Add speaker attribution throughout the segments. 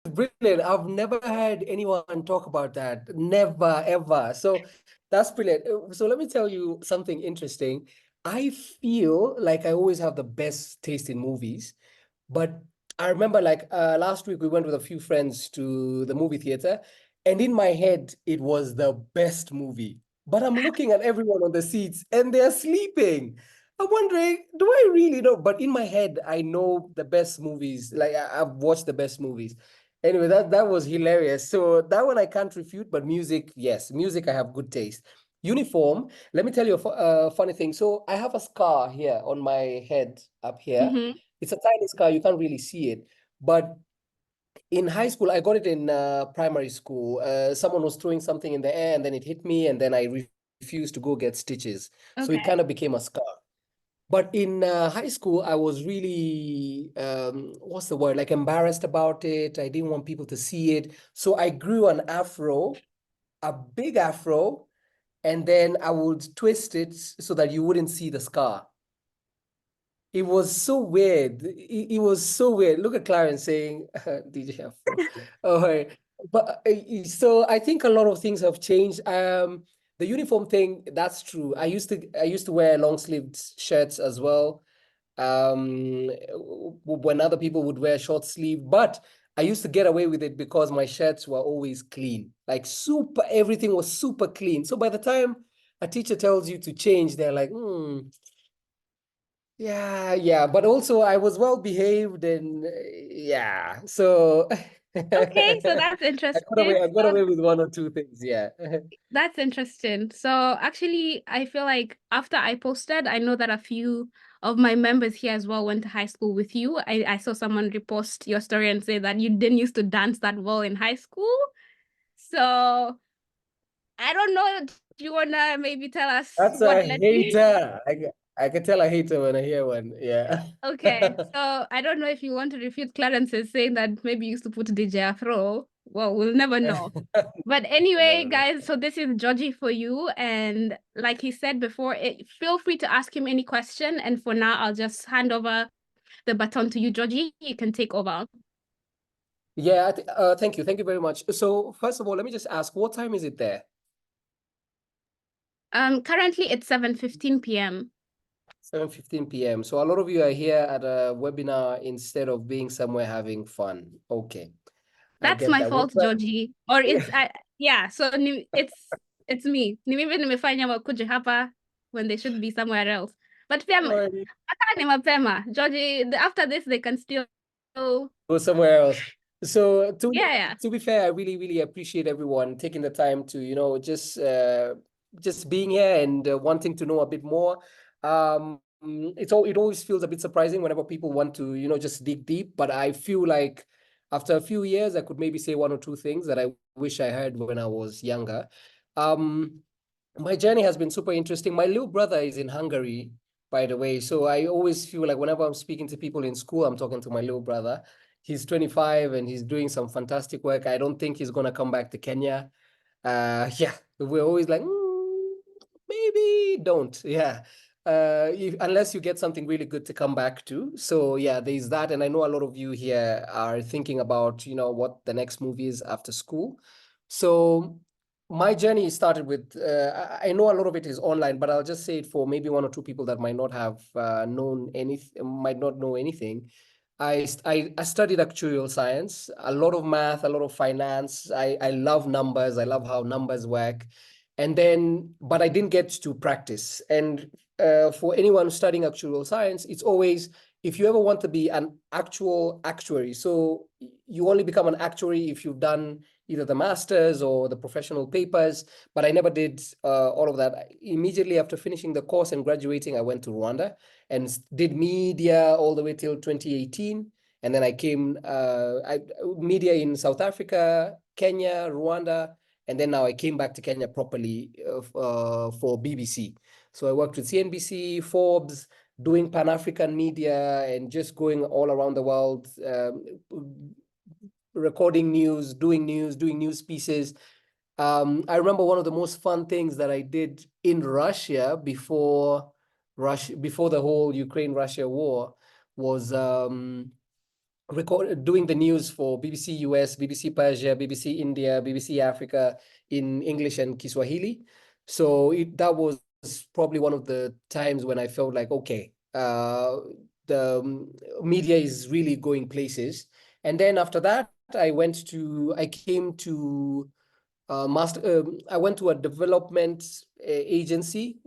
Speaker 1: brilliant. I've never heard anyone talk about that. Never, ever. So that's brilliant. So let me tell you something interesting. I feel like I always have the best taste in movies, but I remember like last week we went with a few friends to the movie theater, and in my head it was the best movie. But I'm looking at everyone on the seats and they're sleeping. I'm wondering, do I really know? But in my head, I know the best movies. Like I've watched the best movies. Anyway, that was hilarious. So that one I can't refute, but music, yes, music I have good taste. Uniform, let me tell you a funny thing. So I have a scar here on my head up here.
Speaker 2: Mm-hmm.
Speaker 1: It's a tiny scar, you can't really see it. But in high school, I got it in primary school. Someone was throwing something in the air and then it hit me, and then I refused to go get stitches. So it
Speaker 2: Okay.
Speaker 1: kind of became a scar. But in high school, I was really, what's the word? Like embarrassed about it. I didn't want people to see it. So I grew an afro, a big afro, and then I would twist it so that you wouldn't see the scar. It was so weird. It was so weird. Look at Clarence saying DJ Afro. Oh, hey. But so I think a lot of things have changed. The uniform thing, that's true. I used to wear long sleeved shirts as well. When other people would wear short sleeve, but I used to get away with it because my shirts were always clean, like super. Everything was super clean. So by the time a teacher tells you to change, they're like, yeah, yeah, but also I was well behaved and yeah. So
Speaker 2: Okay, so
Speaker 1: I
Speaker 2: that's
Speaker 1: got away,
Speaker 2: interesting.
Speaker 1: I got away with one or two things, yeah.
Speaker 2: That's interesting. So actually, I feel like after I posted, I know that a few of my members here as well went to high school with you. I saw someone repost your story and say that you didn't used to dance that well in high school. So I don't know. Do you wanna maybe tell us
Speaker 1: That's
Speaker 2: what
Speaker 1: a
Speaker 2: led you?
Speaker 1: hater. I can tell a hater when I hear one. Yeah.
Speaker 2: Okay, so I don't know if you want to refute Clarence's saying that maybe you used to put DJ Afro. Well, we'll never know. But anyway,
Speaker 1: No.
Speaker 2: guys, so this is Georgie for you. And like he said before, feel free to ask him any question. And for now, I'll just hand over the baton to you, Georgie. You can take over.
Speaker 1: Yeah, thank you very much. So first of all, let me just ask, what time is it there?
Speaker 2: Currently it's 7:15 p.m.
Speaker 1: 7:15 p.m. So a lot of you are here at a webinar instead of being somewhere having fun. Okay, I
Speaker 2: That's
Speaker 1: get
Speaker 2: my
Speaker 1: that. What
Speaker 2: fault, Georgie. Or it's
Speaker 1: time?
Speaker 2: yeah, so it's me. Ni mimi nimefanya wakuje hapa when they should be somewhere else. But pia akala ni mapema. Georgie, after this they can still
Speaker 1: Go somewhere else. So
Speaker 2: yeah, yeah.
Speaker 1: to be fair, I really, really appreciate everyone taking the time to, just being here and wanting to know a bit more. It always feels a bit surprising whenever people want to, just dig deep. But I feel like after a few years, I could maybe say one or two things that I wish I heard when I was younger. Um, my journey has been super interesting. My little brother is in Hungary, by the way. So I always feel like whenever I'm speaking to people in school, I'm talking to my little brother. He's 25 and he's doing some fantastic work. I don't think he's gonna come back to Kenya. Yeah, we're always like, maybe don't. Yeah. Unless you get something really good to come back to. So yeah, there's that. And I know a lot of you here are thinking about, what the next movie is after school. So my journey started with, I know a lot of it is online, but I'll just say it for maybe one or two people that might not have known anything, might not know anything. I studied actuarial science, a lot of math, a lot of finance. I love numbers. I love how numbers work. And then, but I didn't get to practice. And for anyone studying actuarial science, it's always, if you ever want to be an actual actuary, so you only become an actuary if you've done either the masters or the professional papers, but I never did all of that. Immediately after finishing the course and graduating, I went to Rwanda and did media all the way till 2018. And then I came, media in South Africa, Kenya, Rwanda, and then now I came back to Kenya properly for BBC. So I worked with CNBC, Forbes, doing Pan-African media and just going all around the world, recording news, doing news pieces. I remember one of the most fun things that I did in Russia before the whole Ukraine-Russia war was doing the news for BBC US, BBC Persia, BBC India, BBC Africa in English and Kiswahili. So that was probably one of the times when I felt like, okay, the media is really going places. And then after that, I came to I went to a development agency,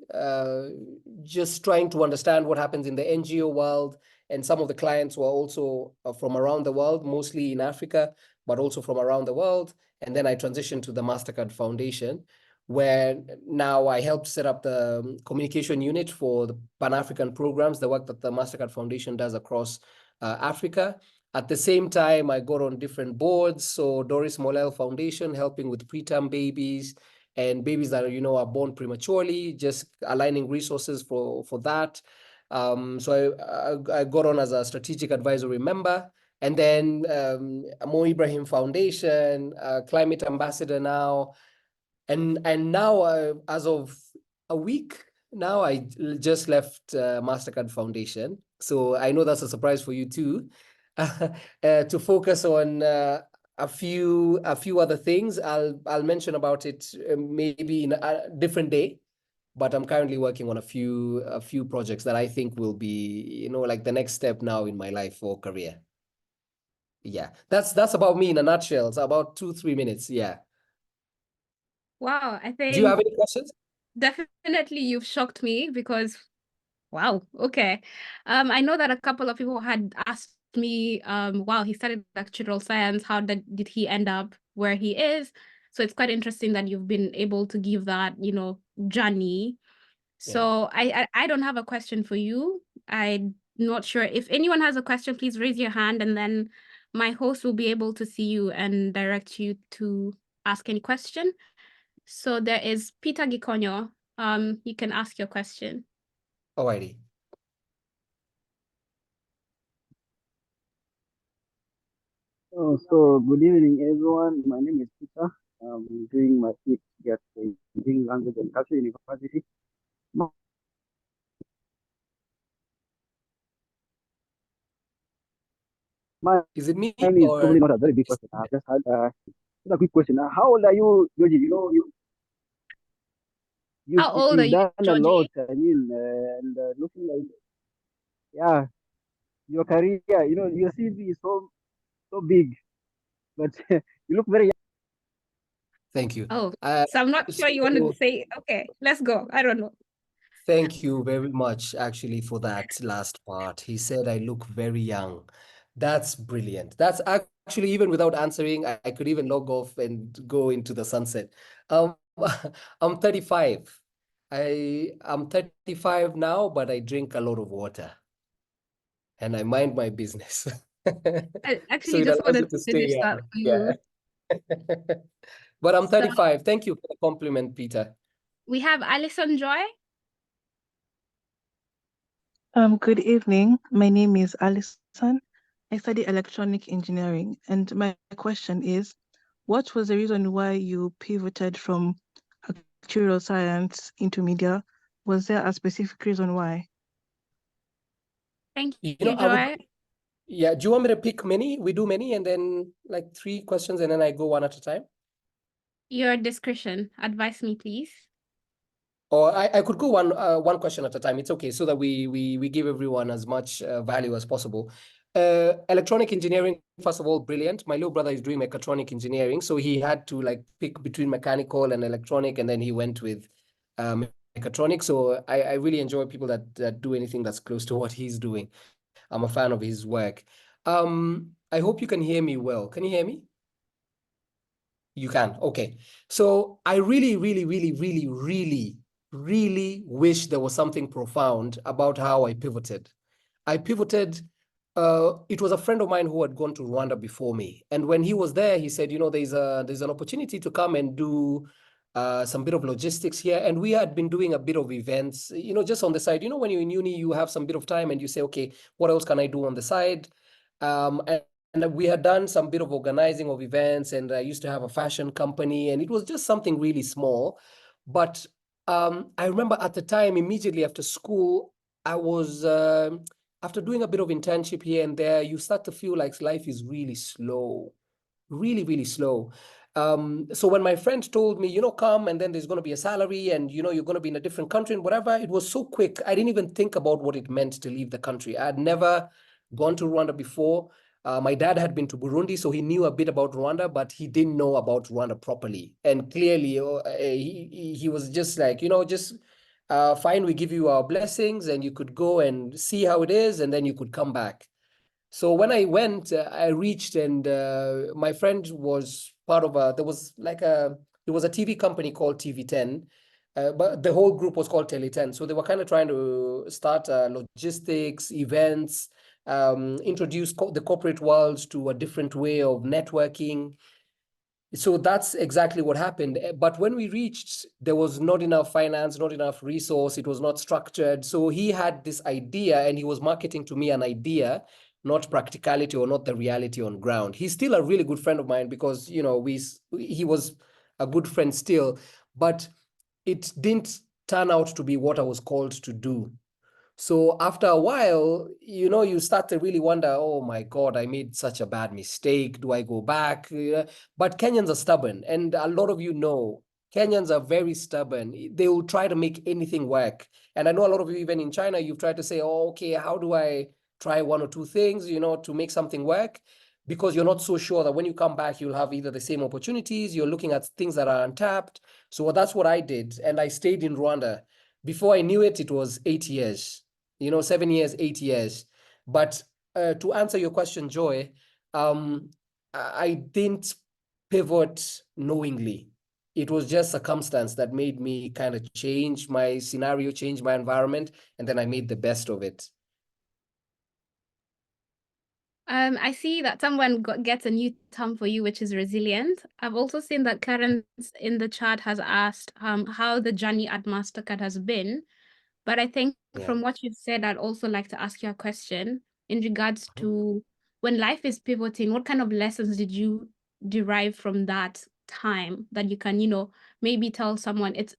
Speaker 1: just trying to understand what happens in the NGO world. And some of the clients were also from around the world, mostly in Africa, but also from around the world. And then I transitioned to the MasterCard Foundation, where now I helped set up the communication unit for the Pan-African programs, the work that the MasterCard Foundation does across Africa. At the same time, I got on different boards. So Doris Molel Foundation, helping with preterm babies and babies that are born prematurely, just aligning resources for that. So I got on as a strategic advisory member. And then Mo Ibrahim Foundation, climate ambassador now. And now, as of a week now, I just left MasterCard Foundation. So I know that's a surprise for you too. To focus on a few other things. I'll mention about it maybe in a different day. But I'm currently working on a few projects that I think will be, like the next step now in my life or career. Yeah, that's about me in a nutshell. It's about 2-3 minutes. Yeah.
Speaker 2: Wow, I
Speaker 1: Do you have
Speaker 2: think
Speaker 1: any questions?
Speaker 2: definitely you've shocked me because wow, okay. I know that a couple of people had asked me, wow, he studied actuarial science. How did he end up where he is? So it's quite interesting that you've been able to give that, journey.
Speaker 1: Yeah.
Speaker 2: So I don't have a question for you. I'm not sure. If anyone has a question, please raise your hand, and then my host will be able to see you and direct you to ask any question. So there is Peter Gikonyo. You can ask your question.
Speaker 1: Alrighty.
Speaker 3: So good evening, everyone. My name is Peter. I'm doing my PhD at Beijing Language and Culture University.
Speaker 1: Is it me
Speaker 3: Mine is
Speaker 1: or
Speaker 3: probably not a very big question. I just had a quick question. How old are you, Georgie?
Speaker 2: How old are
Speaker 3: you've
Speaker 2: you,
Speaker 3: done a lot.
Speaker 2: Georgie?
Speaker 3: I mean, and looking like, yeah, your career. Your CV is so big, but you look very young.
Speaker 1: Thank you.
Speaker 2: Oh, so I'm not sure you wanted to say, okay, let's go. I don't know.
Speaker 1: Thank you very much, actually, for that last part. He said I look very young. That's brilliant. That's actually, even without answering, I could even log off and go into the sunset. Um, I'm 35. I'm 35 now, but I drink a lot of water and I mind my business.
Speaker 2: I
Speaker 1: So
Speaker 2: actually
Speaker 1: it
Speaker 2: just
Speaker 1: allows you
Speaker 2: wanted
Speaker 1: to
Speaker 2: to
Speaker 1: stay
Speaker 2: finish that
Speaker 1: young.
Speaker 2: for
Speaker 1: Yeah.
Speaker 2: you.
Speaker 1: But I'm
Speaker 2: So
Speaker 1: 35. Thank you for the compliment, Peter.
Speaker 2: we have Alison Joy.
Speaker 4: Good evening. My name is Alison. I study electronic engineering, and my question is, what was the reason why you pivoted from actuarial science into media? Was there a specific reason why?
Speaker 2: Thank
Speaker 1: You
Speaker 2: you,
Speaker 1: know, I would,
Speaker 2: Joy.
Speaker 1: yeah, do you want me to pick many? We do many and then like 3 questions and then I go one at a time?
Speaker 2: Your discretion. Advise me, please.
Speaker 1: Or I could go one question at a time. It's okay, so that we give everyone as much value as possible. Electronic engineering, first of all, brilliant. My little brother is doing mechatronic engineering, so he had to like pick between mechanical and electronic, and then he went with mechatronic. So I really enjoy people that do anything that's close to what he's doing. I'm a fan of his work. I hope you can hear me well. Can you hear me? You can. Okay. So I really, really, really, really, really, really wish there was something profound about how I pivoted. I pivoted. It was a friend of mine who had gone to Rwanda before me, and when he was there, he said, there's an opportunity to come and do some bit of logistics here, and we had been doing a bit of events, just on the side. When you're in uni, you have some bit of time, and you say, okay, what else can I do on the side? And we had done some bit of organizing of events, and I used to have a fashion company, and it was just something really small. But I remember at the time, immediately after school, I was after doing a bit of internship here and there, you start to feel like life is really slow, really, really slow. So when my friend told me, come and then there's going to be a salary and, you're going to be in a different country and whatever, it was so quick. I didn't even think about what it meant to leave the country. I had never gone to Rwanda before. My dad had been to Burundi, so he knew a bit about Rwanda, but he didn't know about Rwanda properly. And clearly, he was just like, just fine, we give you our blessings and you could go and see how it is and then you could come back. So when I went, I reached and my friend was part of there was like it was a TV company called TV10, but the whole group was called Tele10. So they were kind of trying to start logistics, events, introduce the corporate world to a different way of networking. So that's exactly what happened. But when we reached, there was not enough finance, not enough resource. It was not structured. So he had this idea and he was marketing to me an idea, not practicality or not the reality on ground. He's still a really good friend of mine because, he was a good friend still, but it didn't turn out to be what I was called to do. So after a while, you start to really wonder, oh my God, I made such a bad mistake. Do I go back? But Kenyans are stubborn. And a lot of Kenyans are very stubborn. They will try to make anything work. And I know a lot of you, even in China, you've tried to say, oh, okay, how do I try one or two things, to make something work? Because you're not so sure that when you come back, you'll have either the same opportunities, you're looking at things that are untapped. So that's what I did. And I stayed in Rwanda. Before I knew it, it was 8 years. 7 years, 8 years. But to answer your question, Joy, I didn't pivot knowingly. It was just circumstance that made me kind of change my scenario, change my environment, and then I made the best of it.
Speaker 2: I see that someone gets a new term for you, which is resilient. I've also seen that Karen in the chat has asked how the journey at MasterCard has been. But I think from what you've said, I'd also like to ask you a question in regards to when life is pivoting, what kind of lessons did you derive from that time that you can, maybe tell someone if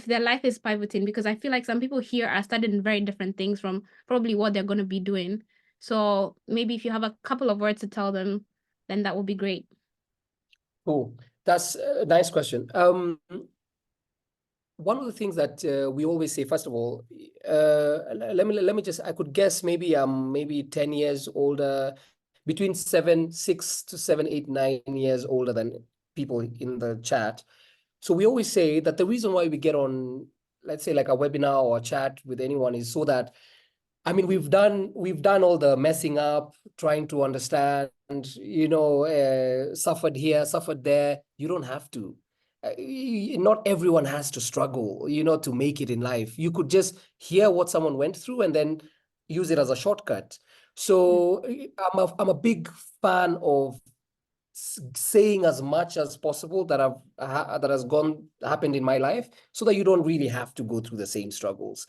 Speaker 2: their life is pivoting, because I feel like some people here are studying very different things from probably what they're going to be doing. So maybe if you have a couple of words to tell them, then that would be great.
Speaker 1: Cool. That's a nice question. One of the things that we always say, first of all, let me just, I could guess maybe I'm maybe 10 years older, between 6 to 7, 8, 9 years older than people in the chat. So we always say that the reason why we get on, let's say like a webinar or a chat with anyone is so that, I mean, we've done all the messing up, trying to understand, suffered here, suffered there. You don't have to. Not everyone has to struggle, to make it in life. You could just hear what someone went through and then use it as a shortcut. So I'm a big fan of saying as much as possible that has happened in my life, so that you don't really have to go through the same struggles.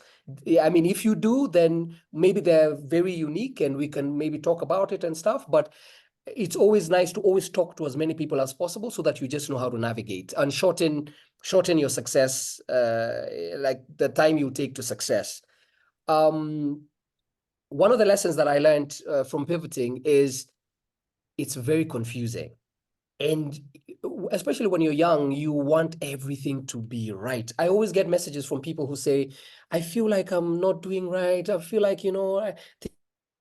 Speaker 1: I mean, if you do, then maybe they're very unique and we can maybe talk about it and stuff, but it's always nice to always talk to as many people as possible so that you just know how to navigate and shorten your success, like the time you take to success. One of the lessons that I learned from pivoting is it's very confusing. And especially when you're young, you want everything to be right. I always get messages from people who say, I feel like I'm not doing right. I feel like,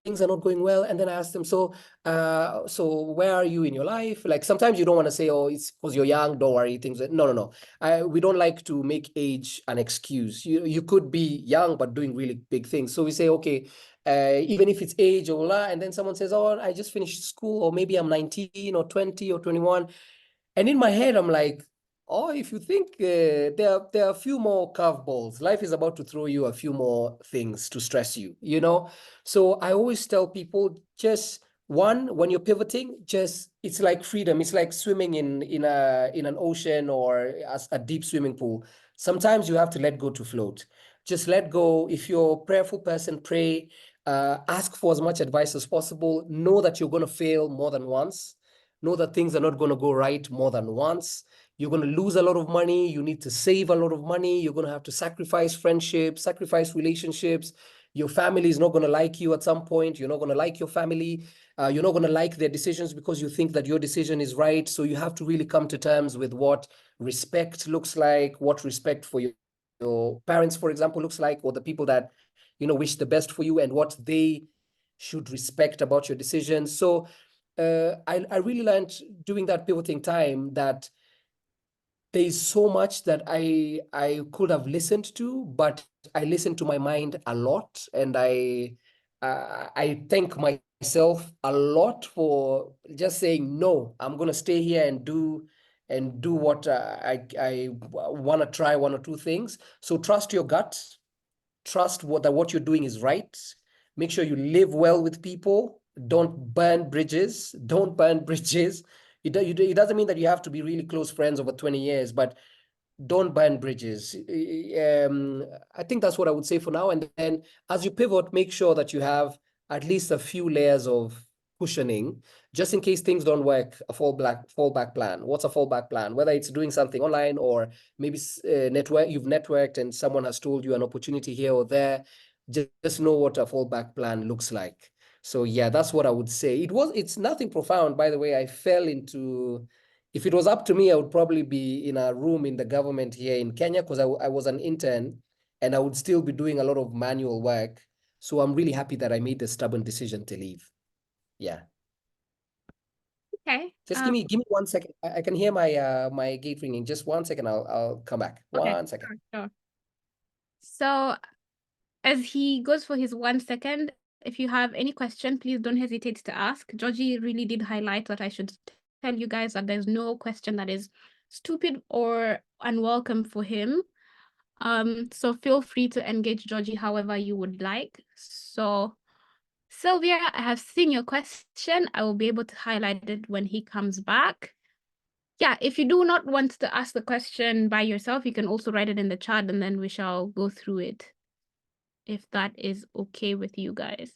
Speaker 1: things are not going well. And then I ask them, so where are you in your life? Like sometimes you don't want to say, oh, it's because you're young, don't worry, things. No. We don't like to make age an excuse. You could be young, but doing really big things. So we say, okay, even if it's age or blah, and then someone says, oh, I just finished school, or maybe I'm 19 or 20 or 21. And in my head, I'm like, oh, if you think there are a few more curveballs, life is about to throw you a few more things to stress you, So I always tell people, just when you're pivoting, it's like freedom. It's like swimming in an ocean or a deep swimming pool. Sometimes you have to let go to float. Just let go. If you're a prayerful person, pray, ask for as much advice as possible. Know that you're going to fail more than once. Know that things are not going to go right more than once. You're going to lose a lot of money. You need to save a lot of money. You're going to have to sacrifice friendships, sacrifice relationships. Your family is not going to like you at some point. You're not going to like your family. You're not going to like their decisions because you think that your decision is right. So you have to really come to terms with what respect looks like, what respect for your parents, for example, looks like, or the people that, wish the best for you, and what they should respect about your decisions. So I really learned during that pivoting time that there's so much that I could have listened to, but I listened to my mind a lot, and I thank myself a lot for just saying no. I'm gonna stay here and do what I want to try one or two things. So trust your gut, trust what you're doing is right. Make sure you live well with people. Don't burn bridges. Don't burn bridges. It doesn't mean that you have to be really close friends over 20 years, but don't burn bridges. I think that's what I would say for now. And then as you pivot, make sure that you have at least a few layers of cushioning, just in case things don't work. A fallback plan. What's a fallback plan? Whether it's doing something online, or maybe you've networked and someone has told you an opportunity here or there. Just know what a fallback plan looks like. So yeah, that's what I would say. It's nothing profound, by the way. I fell into, if it was up to me, I would probably be in a room in the government here in Kenya, because I was an intern and I would still be doing a lot of manual work. So I'm really happy that I made the stubborn decision to leave. Yeah.
Speaker 2: Okay.
Speaker 1: Just give me 1 second. I can hear my gate ringing. Just 1 second. I'll come back.
Speaker 2: Okay.
Speaker 1: 1 second.
Speaker 2: Sure. So as he goes for his 1 second, if you have any question, please don't hesitate to ask. Georgie really did highlight that I should tell you guys that there's no question that is stupid or unwelcome for him. So feel free to engage Georgie however you would like. So Sylvia, I have seen your question. I will be able to highlight it when he comes back. Yeah, if you do not want to ask the question by yourself, you can also write it in the chat and then we shall go through it, if that is okay with you guys.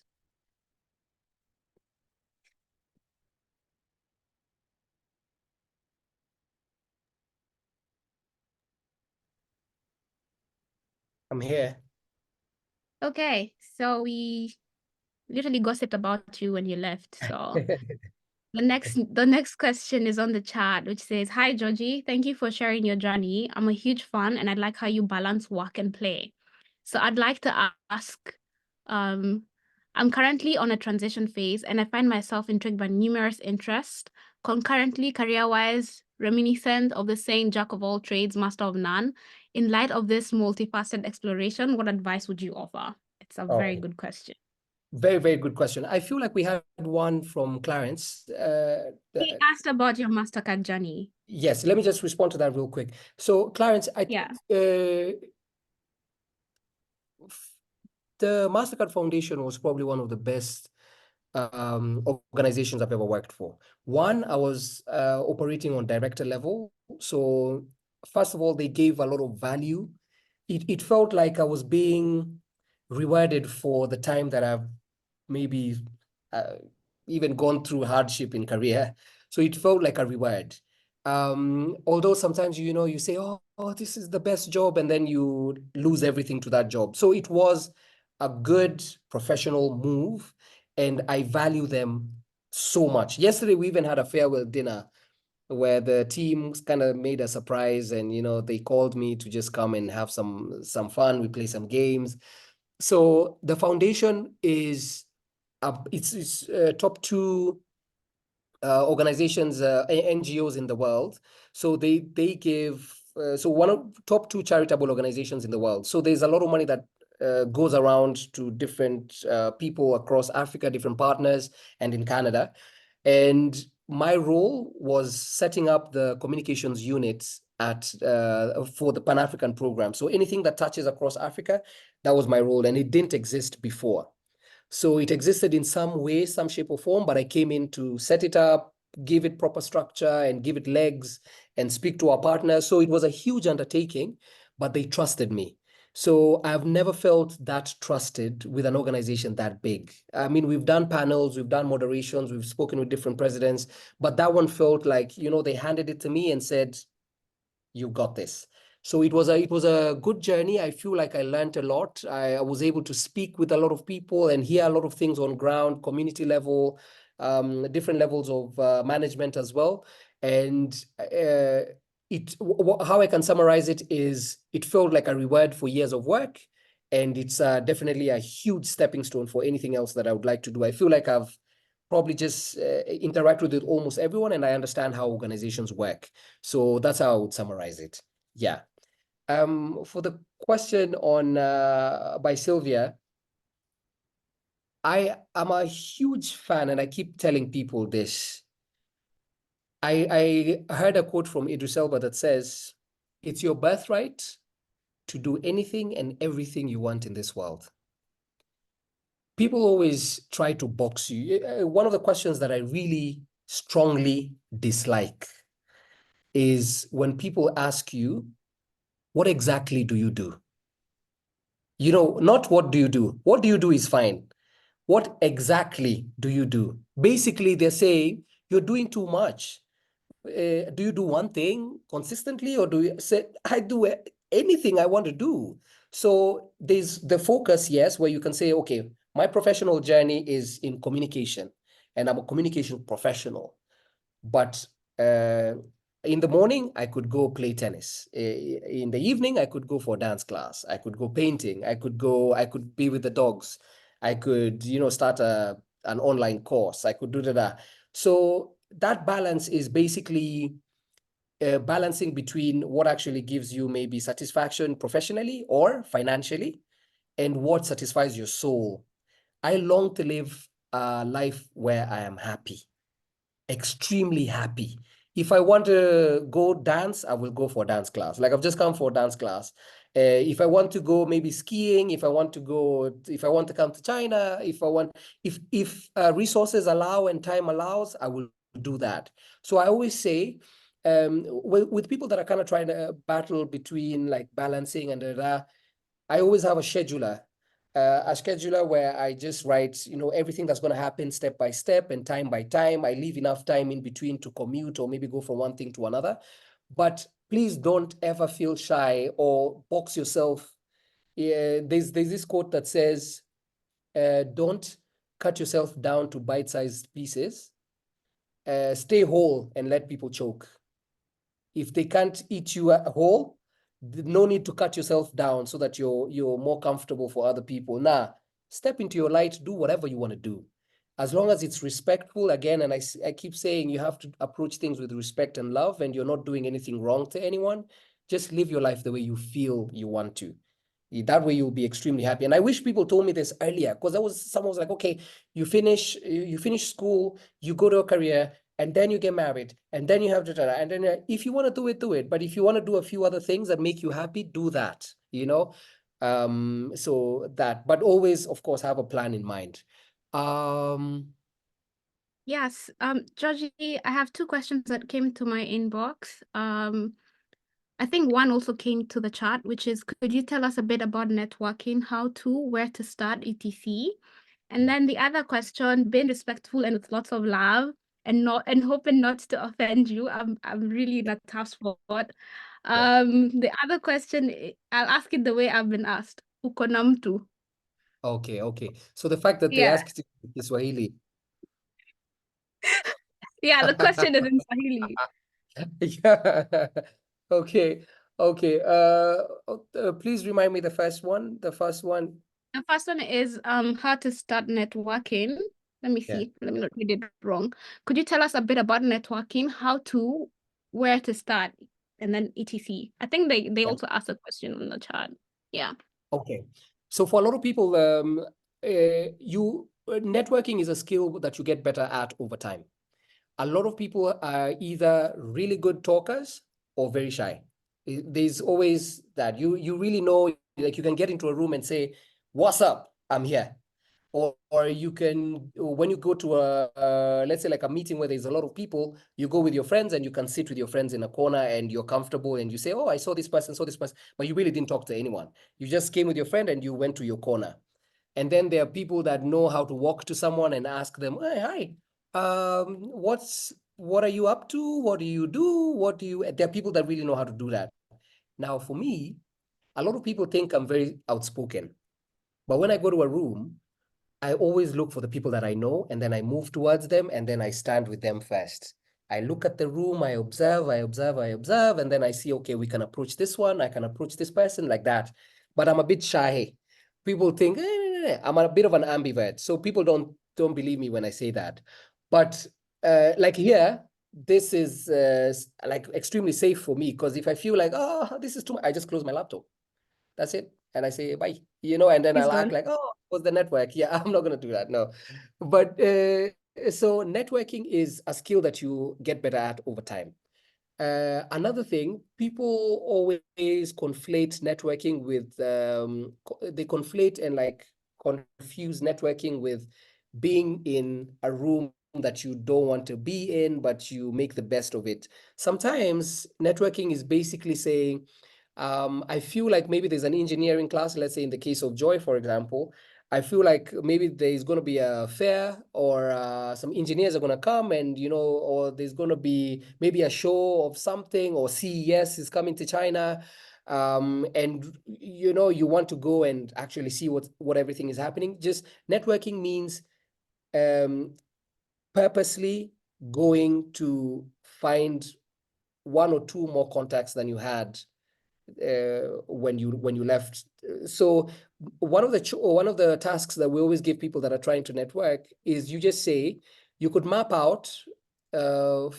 Speaker 1: I'm here.
Speaker 2: Okay, so we literally gossiped about you when you left. So the next question is on the chat, which says, "Hi Georgie, thank you for sharing your journey. I'm a huge fan and I like how you balance work and play. So I'd like to ask, I'm currently on a transition phase and I find myself intrigued by numerous interests, concurrently career-wise, reminiscent of the saying jack of all trades, master of none. In light of this multifaceted exploration, what advice would you offer?" It's a very good question.
Speaker 1: Very, very good question. I feel like we had one from Clarence.
Speaker 2: He asked about your MasterCard journey.
Speaker 1: Yes, let me just respond to that real quick. So Clarence, the MasterCard Foundation was probably one of the best organizations I've ever worked for. One, I was operating on director level. So first of all, they gave a lot of value. It felt like I was being rewarded for the time that I've maybe even gone through hardship in career. So it felt like a reward. Although sometimes, you say, oh, this is the best job, and then you lose everything to that job. So it was a good professional move, and I value them so much. Yesterday, we even had a farewell dinner where the team kind of made a surprise, and they called me to just come and have some fun. We play some games. So the foundation is it's top 2 organizations, NGOs in the world. So they give so one of top 2 charitable organizations in the world. So there's a lot of money that goes around to different people across Africa, different partners, and in Canada. And my role was setting up the communications units for the Pan-African program. So anything that touches across Africa, that was my role, and it didn't exist before. So it existed in some way, some shape or form, but I came in to set it up, give it proper structure, and give it legs, and speak to our partners. So it was a huge undertaking, but they trusted me. So I've never felt that trusted with an organization that big. I mean, we've done panels, we've done moderations, we've spoken with different presidents, but that one felt like, they handed it to me and said, you got this. So it was a good journey. I feel like I learned a lot. I was able to speak with a lot of people and hear a lot of things on ground, community level, different levels of management as well. And how I can summarize it is it felt like a reward for years of work. And it's definitely a huge stepping stone for anything else that I would like to do. I feel like I've probably just interacted with almost everyone and I understand how organizations work. So that's how I would summarize it. Yeah. For the question on by Sylvia, I am a huge fan, and I keep telling people this. I heard a quote from Idris Elba that says, "It's your birthright to do anything and everything you want in this world." People always try to box you. One of the questions that I really strongly dislike is when people ask you, "What exactly do you do?" You know, not what do you do? What do you do is fine. What exactly do you do? Basically, they're saying you're doing too much. Do you do one thing consistently, or do you say, I do anything I want to do? So there's the focus, yes, where you can say, okay, my professional journey is in communication, and I'm a communication professional. But in the morning, I could go play tennis. In the evening, I could go for a dance class. I could go painting. I could be with the dogs. I could, start an online course. I could do that. So that balance is basically balancing between what actually gives you maybe satisfaction professionally or financially and what satisfies your soul. I long to live a life where I am happy, extremely happy. If I want to go dance, I will go for a dance class. Like I've just come for a dance class. If I want to go maybe skiing, if I want to come to China, if resources allow and time allows, I will do that. So I always say, with people that are kind of trying to battle between like balancing and I always have a scheduler where I just write, everything that's going to happen step by step and time by time. I leave enough time in between to commute or maybe go from one thing to another. But please don't ever feel shy or box yourself. There's this quote that says, don't cut yourself down to bite-sized pieces. Stay whole and let people choke. If they can't eat you whole, no need to cut yourself down so that you're more comfortable for other people. Nah, step into your light, do whatever you want to do. As long as it's respectful, again, and I keep saying you have to approach things with respect and love, and you're not doing anything wrong to anyone. Just live your life the way you feel you want to. That way you'll be extremely happy. And I wish people told me this earlier, because someone was like, okay, you finish school, you go to a career, and then you get married, and then you have to, and then if you want to do it, do it. But if you want to do a few other things that make you happy, do that, so that, but always, of course, have a plan in mind.
Speaker 2: Yes, Georgie, I have two questions that came to my inbox. I think one also came to the chat, which is, could you tell us a bit about networking, how to, where to start, etc. And then the other question, being respectful and with lots of love and hoping not to offend you. I'm really in a tough spot. The other question, I'll ask it the way I've been asked. Uko na mtu?
Speaker 1: Okay. So the fact that they
Speaker 2: Yeah.
Speaker 1: asked it in Swahili.
Speaker 2: Yeah, the question is in Swahili.
Speaker 1: Yeah. Okay. Please remind me the first one. The first one
Speaker 2: is how to start networking. Let me see. Let me not read it wrong. Could you tell us a bit about networking, how to, where to start, and then etc. I think they also asked a question on the chat. Yeah.
Speaker 1: Okay. So for a lot of people, networking is a skill that you get better at over time. A lot of people are either really good talkers or very shy. There's always that. You really know, like you can get into a room and say, "What's up? I'm here." Or you can, when you go to let's say like a meeting where there's a lot of people, you go with your friends and you can sit with your friends in a corner and you're comfortable and you say, oh, I saw this person, but you really didn't talk to anyone. You just came with your friend and you went to your corner. And then there are people that know how to walk to someone and ask them, hey, hi, what are you up to? What do you do? There are people that really know how to do that. Now, for me, a lot of people think I'm very outspoken. But when I go to a room, I always look for the people that I know, and then I move towards them, and then I stand with them first. I look at the room, I observe, and then I see, okay, we can approach this one, I can approach this person, like that. But I'm a bit shy. People think I'm a bit of an ambivert, so people don't believe me when I say that. But like here, this is like extremely safe for me, because if I feel like, oh, this is too much, I just close my laptop. That's it. And I say bye, and then
Speaker 2: He's
Speaker 1: I'll act
Speaker 2: gone.
Speaker 1: like, oh, what's the network? Yeah, I'm not going to do that. No. But so networking is a skill that you get better at over time. Another thing, people always conflate networking with, they conflate and like confuse networking with being in a room that you don't want to be in, but you make the best of it. Sometimes networking is basically saying, I feel like maybe there's an engineering class, let's say in the case of Joy, for example, I feel like maybe there's going to be a fair, or some engineers are going to come, and, or there's going to be maybe a show of something, or CES is coming to China. And, you want to go and actually see what everything is happening. Just networking means purposely going to find one or two more contacts than you had when you left. So one of the tasks that we always give people that are trying to network is, you just say you could map out 5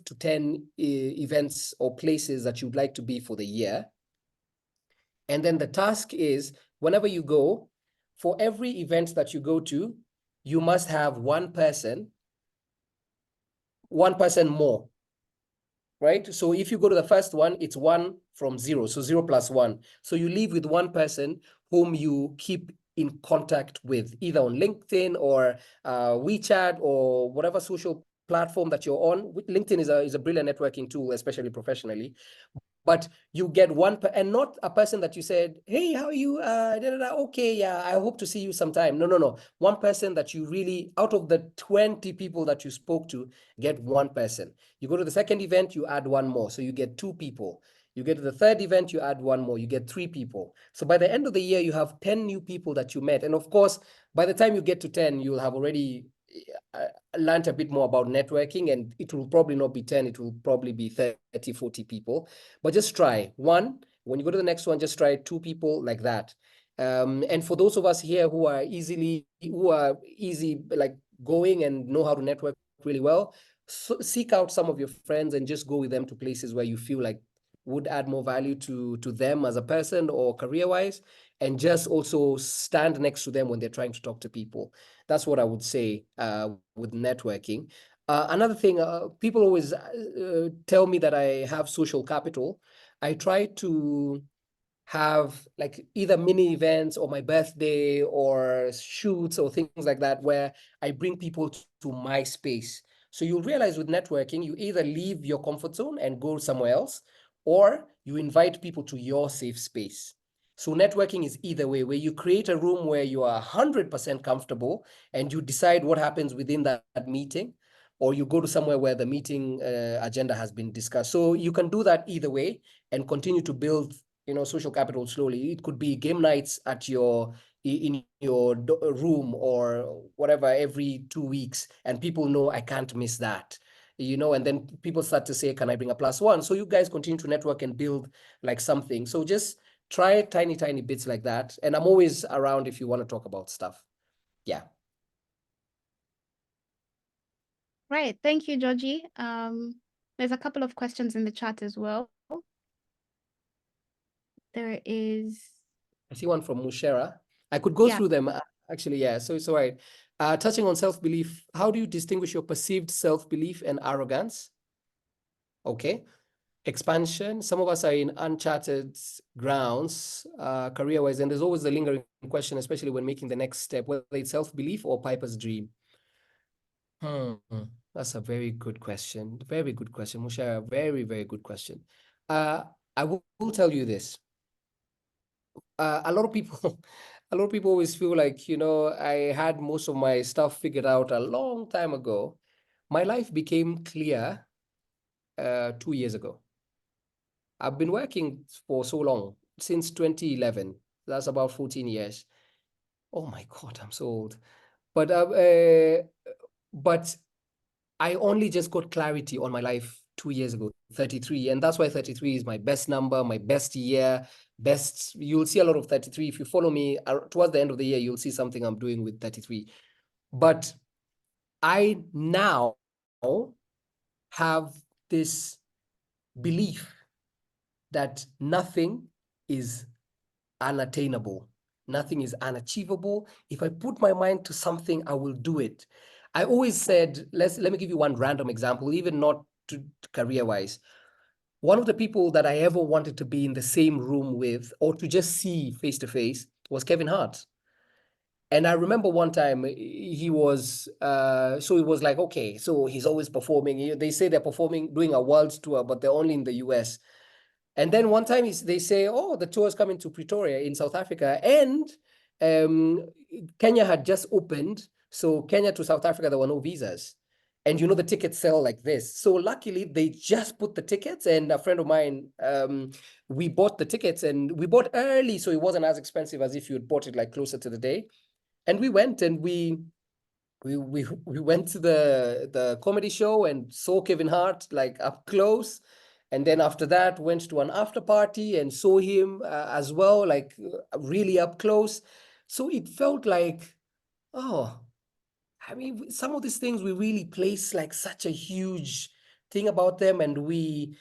Speaker 1: to 10 events or places that you'd like to be for the year. And then the task is, whenever you go, for every event that you go to, you must have one person more, right? So if you go to the first one, it's 1 from 0, so 0 plus 1. So you leave with one person whom you keep in contact with, either on LinkedIn or WeChat or whatever social platform that you're on. LinkedIn is a brilliant networking tool, especially professionally. But you get one, and not a person that you said, hey, how are you? Okay, yeah, I hope to see you sometime. No. One person that you really, out of the 20 people that you spoke to, get one person. You go to the second event, you add one more. So you get 2 people. You get to the third event, you add one more, you get 3 people. So by the end of the year, you have 10 new people that you met. And of course, by the time you get to 10, you'll have already learned a bit more about networking, and it will probably not be 10, it will probably be 30, 40 people. But just try one. When you go to the next one, just try 2 people, like that. And for those of us here who are easy like going and know how to network really well, so seek out some of your friends and just go with them to places where you feel like would add more value to them as a person or career-wise, and just also stand next to them when they're trying to talk to people. That's what I would say with networking. Another thing, people always tell me that I have social capital. I try to have like either mini events or my birthday or shoots or things like that, where I bring people to my space. So you'll realize with networking, you either leave your comfort zone and go somewhere else, or you invite people to your safe space. So networking is either way, where you create a room where you are 100% comfortable and you decide what happens within that meeting, or you go to somewhere where the meeting agenda has been discussed. So you can do that either way and continue to build social capital slowly. It could be game nights at in your room or whatever every 2 weeks, and people know I can't miss that. And then people start to say, can I bring a +1? So you guys continue to network and build like something. So just try tiny bits like that, and I'm always around if you want to talk about stuff. Yeah.
Speaker 2: Right. Thank you, Georgie. There's a couple of questions in the chat as well. There is.
Speaker 1: I see one from Mushera. I could go through them actually. Yeah. So it's all right. Touching on self-belief, how do you distinguish your perceived self-belief and arrogance? Okay. Expansion. Some of us are in uncharted grounds, career-wise, and there's always the lingering question, especially when making the next step, whether it's self-belief or Piper's dream. That's a very good question. Very good question, Mushara. Very, very good question. I will tell you this. A lot of people always feel like, I had most of my stuff figured out a long time ago. My life became clear 2 years ago. I've been working for so long, since 2011. That's about 14 years. Oh my God, I'm so old. But I only just got clarity on my life 2 years ago, 33. And that's why 33 is my best number, my best year, best. You'll see a lot of 33. If you follow me towards the end of the year, you'll see something I'm doing with 33. But I now have this belief that nothing is unattainable. Nothing is unachievable. If I put my mind to something, I will do it. I always said, let me give you one random example, even not career-wise. One of the people that I ever wanted to be in the same room with or to just see face-to-face was Kevin Hart. And I remember one time he was, so it was like, okay, so he's always performing. They say they're performing, doing a world tour, but they're only in the US. And then one time they say, oh, the tour is coming to Pretoria in South Africa. And Kenya had just opened. So Kenya to South Africa, there were no visas. And you know, the tickets sell like this. So luckily, they just put the tickets. And a friend of mine, we bought the tickets and we bought early. So it wasn't as expensive as if you had bought it like closer to the day. And we went and we went to the comedy show and saw Kevin Hart like up close. And then after that, went to an after party and saw him as well, like really up close. So it felt like, oh, I mean, some of these things we really place like such a huge thing about them, and we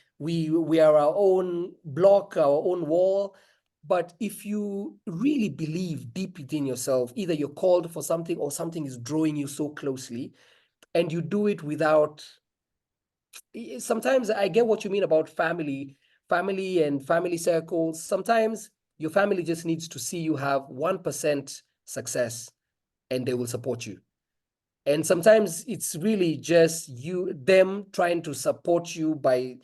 Speaker 1: are our own block, our own wall. But if you really believe deep within yourself, either you're called for something or something is drawing you so closely, and you do it without. Sometimes I get what you mean about family and family circles. Sometimes your family just needs to see you have 1% success and they will support you. And sometimes it's really just them trying to support you by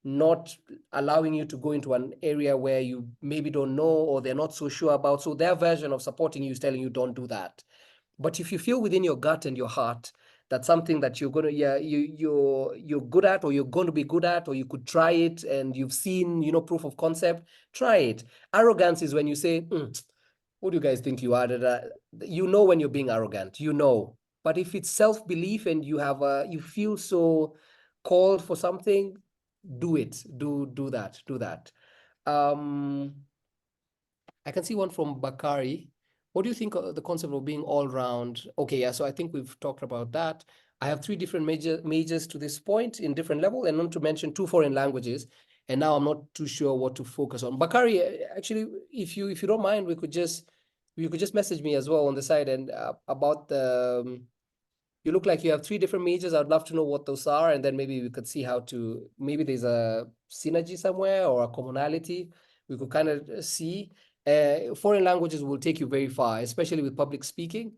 Speaker 1: not allowing you to go into an area where you maybe don't know or they're not so sure about. So their version of supporting you is telling you don't do that. But if you feel within your gut and your heart that's something that you're good at, or you're going to be good at, or you could try it, and you've seen, proof of concept, try it. Arrogance is when you say, "Who do you guys think you are?" You know when you're being arrogant, But if it's self-belief and you feel so called for something, do it. Do that. I can see one from Bakari. What do you think of the concept of being all round? Okay, yeah, so I think we've talked about that. I have 3 different majors to this point in different level, and not to mention 2 foreign languages. And now I'm not too sure what to focus on. Bakari, actually, if you don't mind, you could just message me as well on the side and about the. You look like you have 3 different majors. I'd love to know what those are, and then maybe we could see how to. Maybe there's a synergy somewhere or a commonality. We could kind of see. Foreign languages will take you very far, especially with public speaking.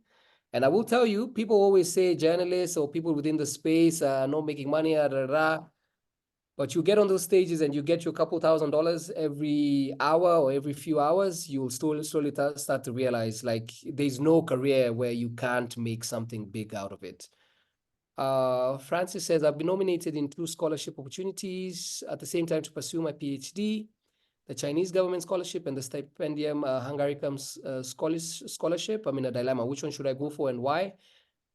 Speaker 1: And I will tell you, people always say journalists or people within the space are not making money, but you get on those stages and you get your couple $1,000 every hour or every few hours, you'll slowly start to realize like there's no career where you can't make something big out of it. Francis says, I've been nominated in 2 scholarship opportunities at the same time to pursue my PhD. The Chinese government scholarship and the Stipendium Hungaricum scholarship. I'm in a dilemma. Which one should I go for and why?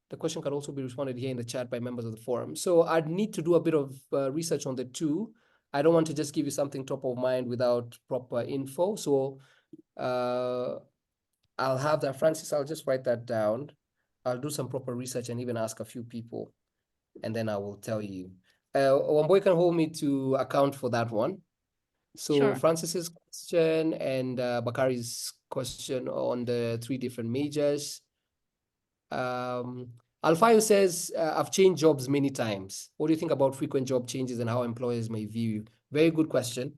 Speaker 1: The question can also be responded here in the chat by members of the forum. So I'd need to do a bit of research on the 2. I don't want to just give you something top of mind without proper info. So I'll have that. Francis, I'll just write that down. I'll do some proper research and even ask a few people, and then I will tell you. Wambui can hold me to account for that one. So
Speaker 2: Sure.
Speaker 1: Francis's question and Bakari's question on the 3 different majors. Alfayo says, I've changed jobs many times. What do you think about frequent job changes and how employers may view you? Very good question.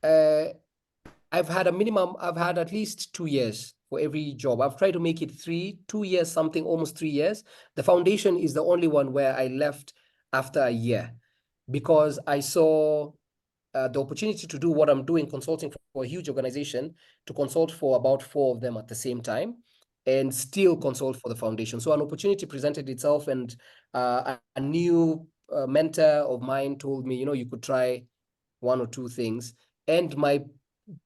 Speaker 1: I've had at least 2 years for every job. I've tried to make it 2 years, something, almost 3 years. The foundation is the only one where I left after a year because I saw the opportunity to do what I'm doing, consulting for a huge organization, to consult for about 4 of them at the same time and still consult for the foundation. So an opportunity presented itself, and a new mentor of mine told me, you could try one or two things. And my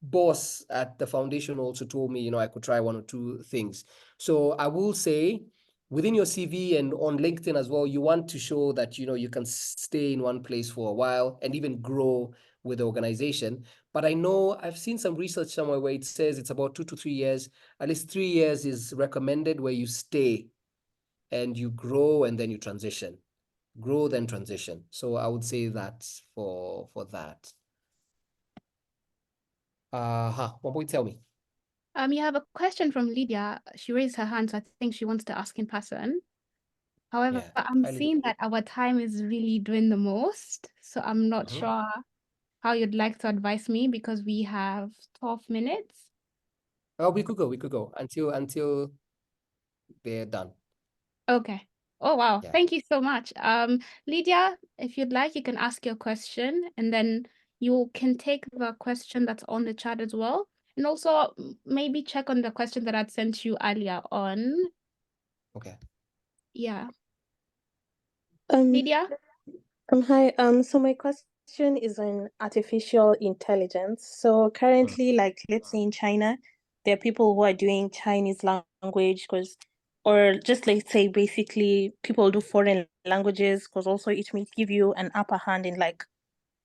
Speaker 1: boss at the foundation also told me, I could try one or two things. So I will say, within your CV and on LinkedIn as well, you want to show that, you can stay in one place for a while and even grow with the organization. But I know I've seen some research somewhere where it says it's about 2 to 3 years. At least 3 years is recommended, where you stay and you grow and then you transition. Grow, then transition. So I would say that's for that. What will you tell me?
Speaker 2: You have a question from Lydia. She raised her hand, so I think she wants to ask in person. However,
Speaker 1: Yeah,
Speaker 2: I'm
Speaker 1: highly
Speaker 2: seeing that our time is really doing the most, so I'm not sure how you'd like to advise me, because we have 12 minutes.
Speaker 1: Oh, we could go until they're done.
Speaker 2: Okay. Oh, wow.
Speaker 1: Yeah.
Speaker 2: Thank you so much. Lydia, if you'd like, you can ask your question, and then you can take the question that's on the chat as well. And also maybe check on the question that I'd sent you earlier on.
Speaker 1: Okay.
Speaker 2: Yeah.
Speaker 5: Um,
Speaker 2: Lydia?
Speaker 5: Hi. So my question is on artificial intelligence. So currently, like, let's say in China, there are people who are doing Chinese language or just, let's say, basically people do foreign languages, because also it may give you an upper hand in like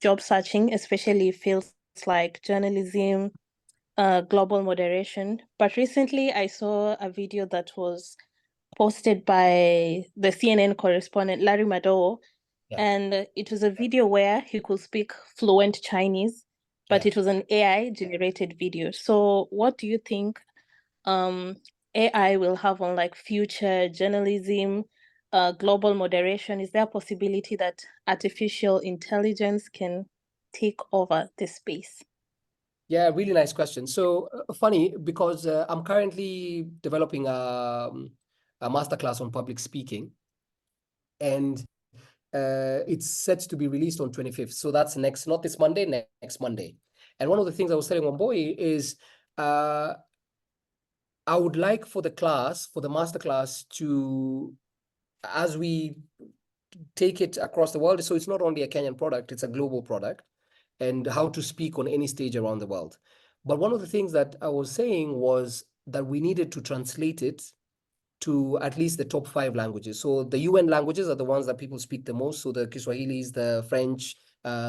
Speaker 5: job searching, especially fields like journalism, global moderation. But recently I saw a video that was posted by the CNN correspondent Larry Madowo, and it was a video where he could speak fluent Chinese, but it was an AI generated video. So what do you think AI will have on like future journalism, global moderation? Is there a possibility that artificial intelligence can take over this space?
Speaker 1: Yeah, really nice question. So funny, because I'm currently developing a masterclass on public speaking, and it's set to be released on 25th. So that's not this Monday, next Monday. And one of the things I was telling Wambui is I would like for the masterclass to, as we take it across the world, so it's not only a Kenyan product, it's a global product, and how to speak on any stage around the world. But one of the things that I was saying was that we needed to translate it to at least the top 5 languages. So the UN languages are the ones that people speak the most. So the Kiswahilis, the French,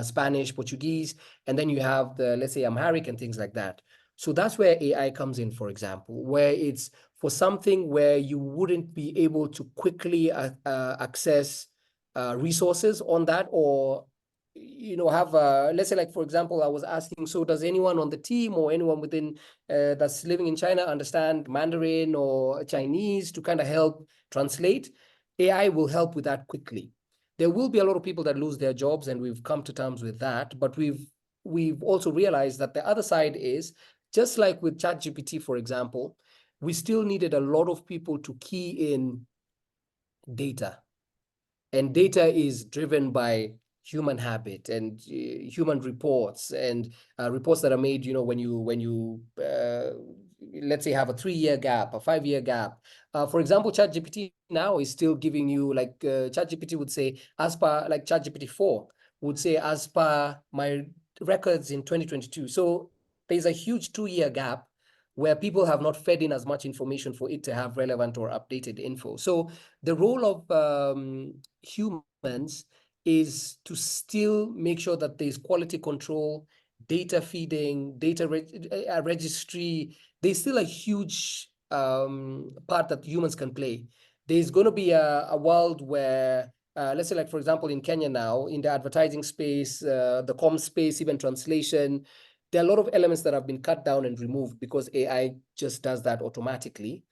Speaker 1: Spanish, Portuguese, and then you have the, let's say, Amharic and things like that. So that's where AI comes in, for example, where it's for something where you wouldn't be able to quickly access resources on that, or have let's say, like, for example, I was asking, so does anyone on the team or anyone within that's living in China understand Mandarin or Chinese to kind of help translate? AI will help with that quickly. There will be a lot of people that lose their jobs, and we've come to terms with that, but we've also realized that the other side is, just like with ChatGPT, for example, we still needed a lot of people to key in data. And data is driven by human habit and human reports, and reports that are made, when you let's say have a 3-year gap, a 5-year gap. For example, ChatGPT now is still giving you, like, ChatGPT would say, as per, like ChatGPT 4 would say, as per my records in 2022. So there's a huge 2-year gap where people have not fed in as much information for it to have relevant or updated info. So the role of humans is to still make sure that there's quality control, data feeding, data registry. There's still a huge part that humans can play. There's going to be a world where, let's say, like, for example, in Kenya now, in the advertising space, the comm space, even translation, there are a lot of elements that have been cut down and removed because AI just does that automatically.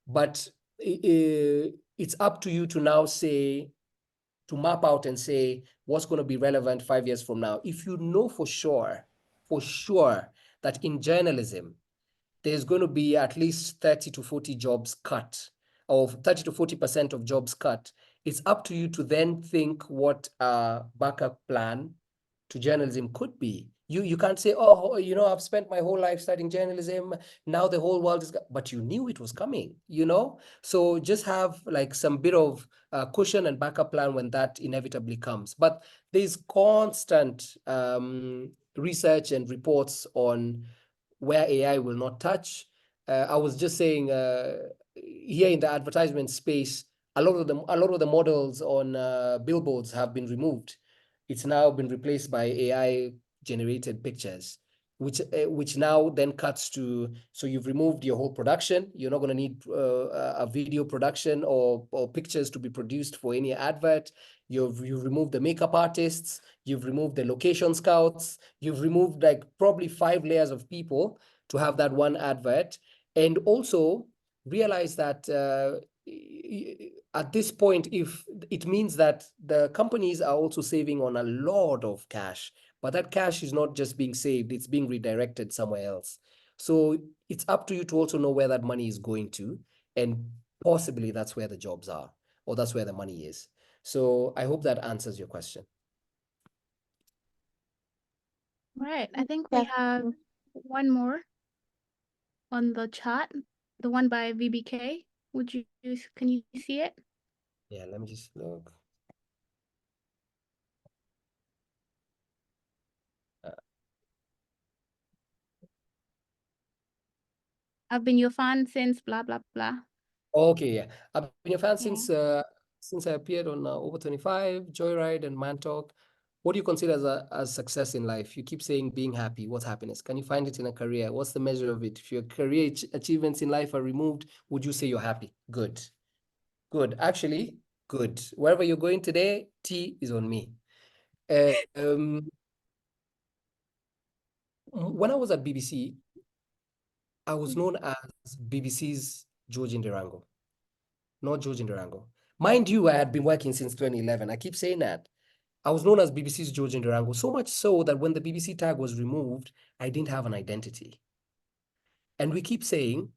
Speaker 1: But it's up to you to now to map out and say what's going to be relevant 5 years from now. If you know for sure that in journalism, there's going to be at least 30 to 40 jobs cut, or 30 to 40% of jobs cut, it's up to you to then think what a backup plan to journalism could be. You can't say, oh, I've spent my whole life studying journalism, now the whole world is, but you knew it was coming, So just have like some bit of cushion and backup plan when that inevitably comes. But there's constant research and reports on where AI will not touch. I was just saying here in the advertisement space, a lot of the models on billboards have been removed. It's now been replaced by AI generated pictures, which now then cuts to, so you've removed your whole production. You're not going to need a video production or pictures to be produced for any advert. You've removed the makeup artists, you've removed the location scouts, you've removed like probably 5 layers of people to have that one advert. And also realize that at this point, if it means that the companies are also saving on a lot of cash, but that cash is not just being saved, it's being redirected somewhere else. So it's up to you to also know where that money is going to, and possibly that's where the jobs are, or that's where the money is. So I hope that answers your question.
Speaker 2: Right. I think we have one more on the chat, the one by VBK. Can you see it?
Speaker 1: Yeah, let me just look.
Speaker 2: I've been your fan since blah, blah, blah.
Speaker 1: Okay, yeah. I've been a fan
Speaker 2: Yeah.
Speaker 1: since I appeared on Over 25, Joyride, and Man Talk. What do you consider as success in life? You keep saying being happy. What's happiness? Can you find it in a career? What's the measure of it? If your career achievements in life are removed, would you say you're happy? Good. Good. Actually, good. Wherever you're going today, tea is on me. When I was at BBC, I was known as BBC's George Ndirangu, not George Ndirangu. Mind you, I had been working since 2011. I keep saying that. I was known as BBC's George Ndirangu, so much so that when the BBC tag was removed, I didn't have an identity. And we keep saying,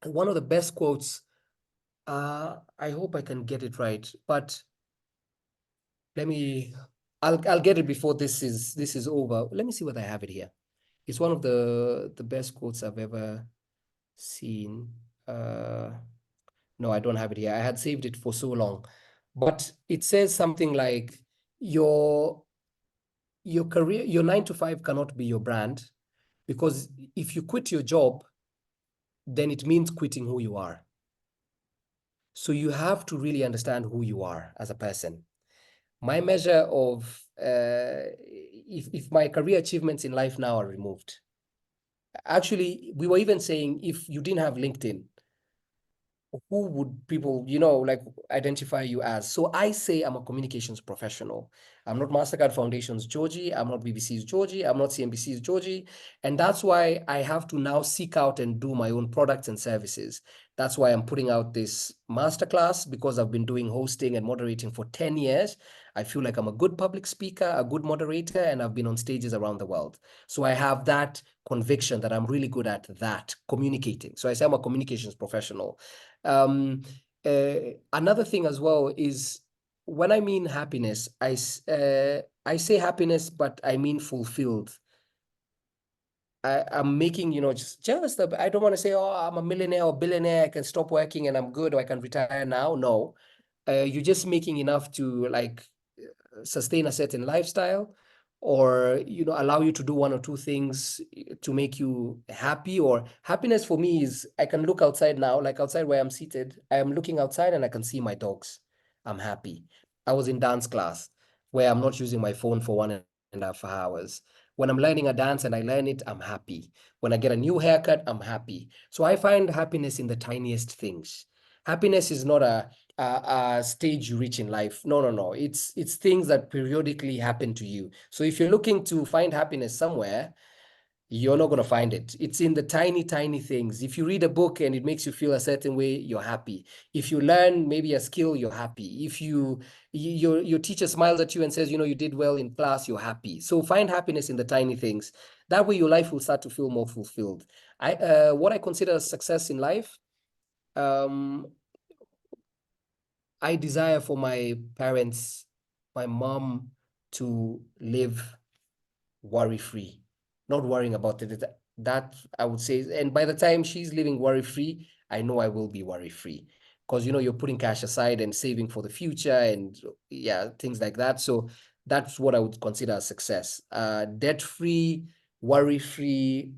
Speaker 1: one of the best quotes, I hope I can get it right, but I'll get it before this is over. Let me see what I have it here. It's one of the best quotes I've ever seen. No, I don't have it here. I had saved it for so long, but it says something like your career, your 9 to 5 cannot be your brand, because if you quit your job, then it means quitting who you are. So you have to really understand who you are as a person. My measure of if my career achievements in life now are removed. Actually, we were even saying if you didn't have LinkedIn, who would people, like identify you as? So I say I'm a communications professional. I'm not MasterCard Foundation's Georgie. I'm not BBC's Georgie. I'm not CNBC's Georgie. And that's why I have to now seek out and do my own products and services. That's why I'm putting out this masterclass, because I've been doing hosting and moderating for 10 years. I feel like I'm a good public speaker, a good moderator, and I've been on stages around the world. So I have that conviction that I'm really good at that, communicating. So I say I'm a communications professional. Another thing as well is, when I mean happiness, I say happiness, but I mean fulfilled. I'm making, just I don't want to say, oh, I'm a millionaire or billionaire, I can stop working and I'm good, or I can retire now. No, you're just making enough to like sustain a certain lifestyle, or allow you to do 1 or 2 things to make you happy. Or happiness for me is, I can look outside now, like outside where I'm seated, I am looking outside and I can see my dogs. I'm happy. I was in dance class where I'm not using my phone for 1.5 hours. When I'm learning a dance and I learn it, I'm happy. When I get a new haircut, I'm happy. So I find happiness in the tiniest things. Happiness is not a stage you reach in life. No. It's things that periodically happen to you. So if you're looking to find happiness somewhere, you're not going to find it. It's in the tiny things. If you read a book and it makes you feel a certain way, you're happy. If you learn maybe a skill, you're happy. If your teacher smiles at you and says, you did well in class, you're happy. So find happiness in the tiny things. That way your life will start to feel more fulfilled. What I consider success in life, I desire for my parents, my mom, to live worry-free, not worrying about it. That I would say, and by the time she's living worry-free, I know I will be worry-free, because you're putting cash aside and saving for the future, and yeah, things like that. So That's what I would consider a success. Debt-free, worry-free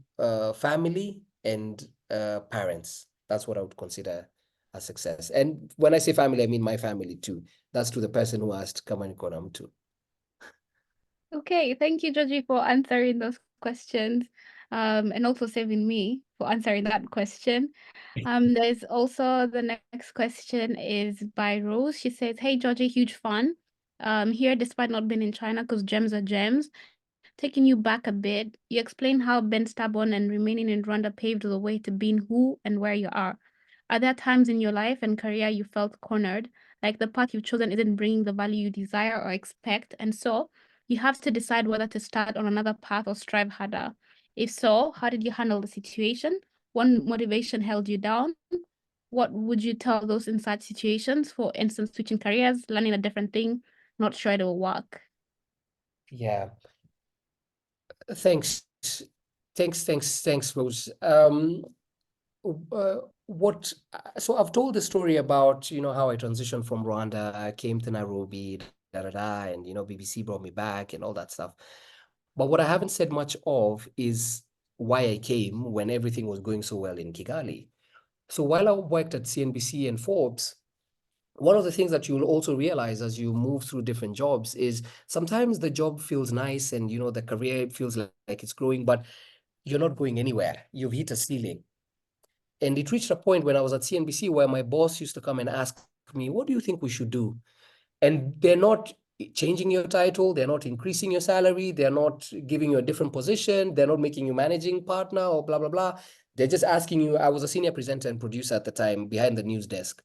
Speaker 1: family and parents. That's what I would consider a success. And when I say family, I mean my family too. That's to the person who asked Kamani Konam too.
Speaker 2: Okay, thank you, Georgie, for answering those questions, and also saving me for answering that question. There's also the next question is by Rose. She says, "Hey, Georgie, huge fan. Here, despite not being in China, because gems are gems. Taking you back a bit, you explained how being stubborn and remaining in Rwanda paved the way to being who and where you are. Are there times in your life and career you felt cornered, like the path you've chosen isn't bringing the value you desire or expect, and so you have to decide whether to start on another path or strive harder? If so, how did you handle the situation? What motivation held you down? What would you tell those in such situations? For instance, switching careers, learning a different thing, not sure it will work."
Speaker 1: Yeah. Thanks. Thanks, Rose. So I've told the story about, how I transitioned from Rwanda. I came to Nairobi, and, BBC brought me back and all that stuff. But what I haven't said much of is why I came when everything was going so well in Kigali. So while I worked at CNBC and Forbes, one of the things that you'll also realize as you move through different jobs is sometimes the job feels nice and, the career feels like it's growing, but you're not going anywhere. You've hit a ceiling. And it reached a point when I was at CNBC where my boss used to come and ask me, "What do you think we should do?" And they're not changing your title. They're not increasing your salary. They're not giving you a different position. They're not making you managing partner or blah, blah, blah. They're just asking you. I was a senior presenter and producer at the time behind the news desk.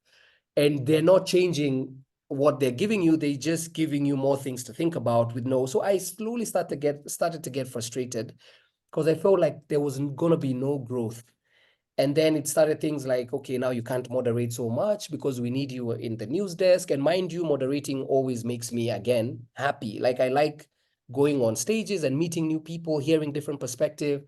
Speaker 1: And they're not changing what they're giving you. They're just giving you more things to think about with no. So I slowly started to get frustrated because I felt like there was going to be no growth. And then it started things like, okay, now you can't moderate so much because we need you in the news desk. And mind you, moderating always makes me, again, happy. Like I like going on stages and meeting new people, hearing different perspective.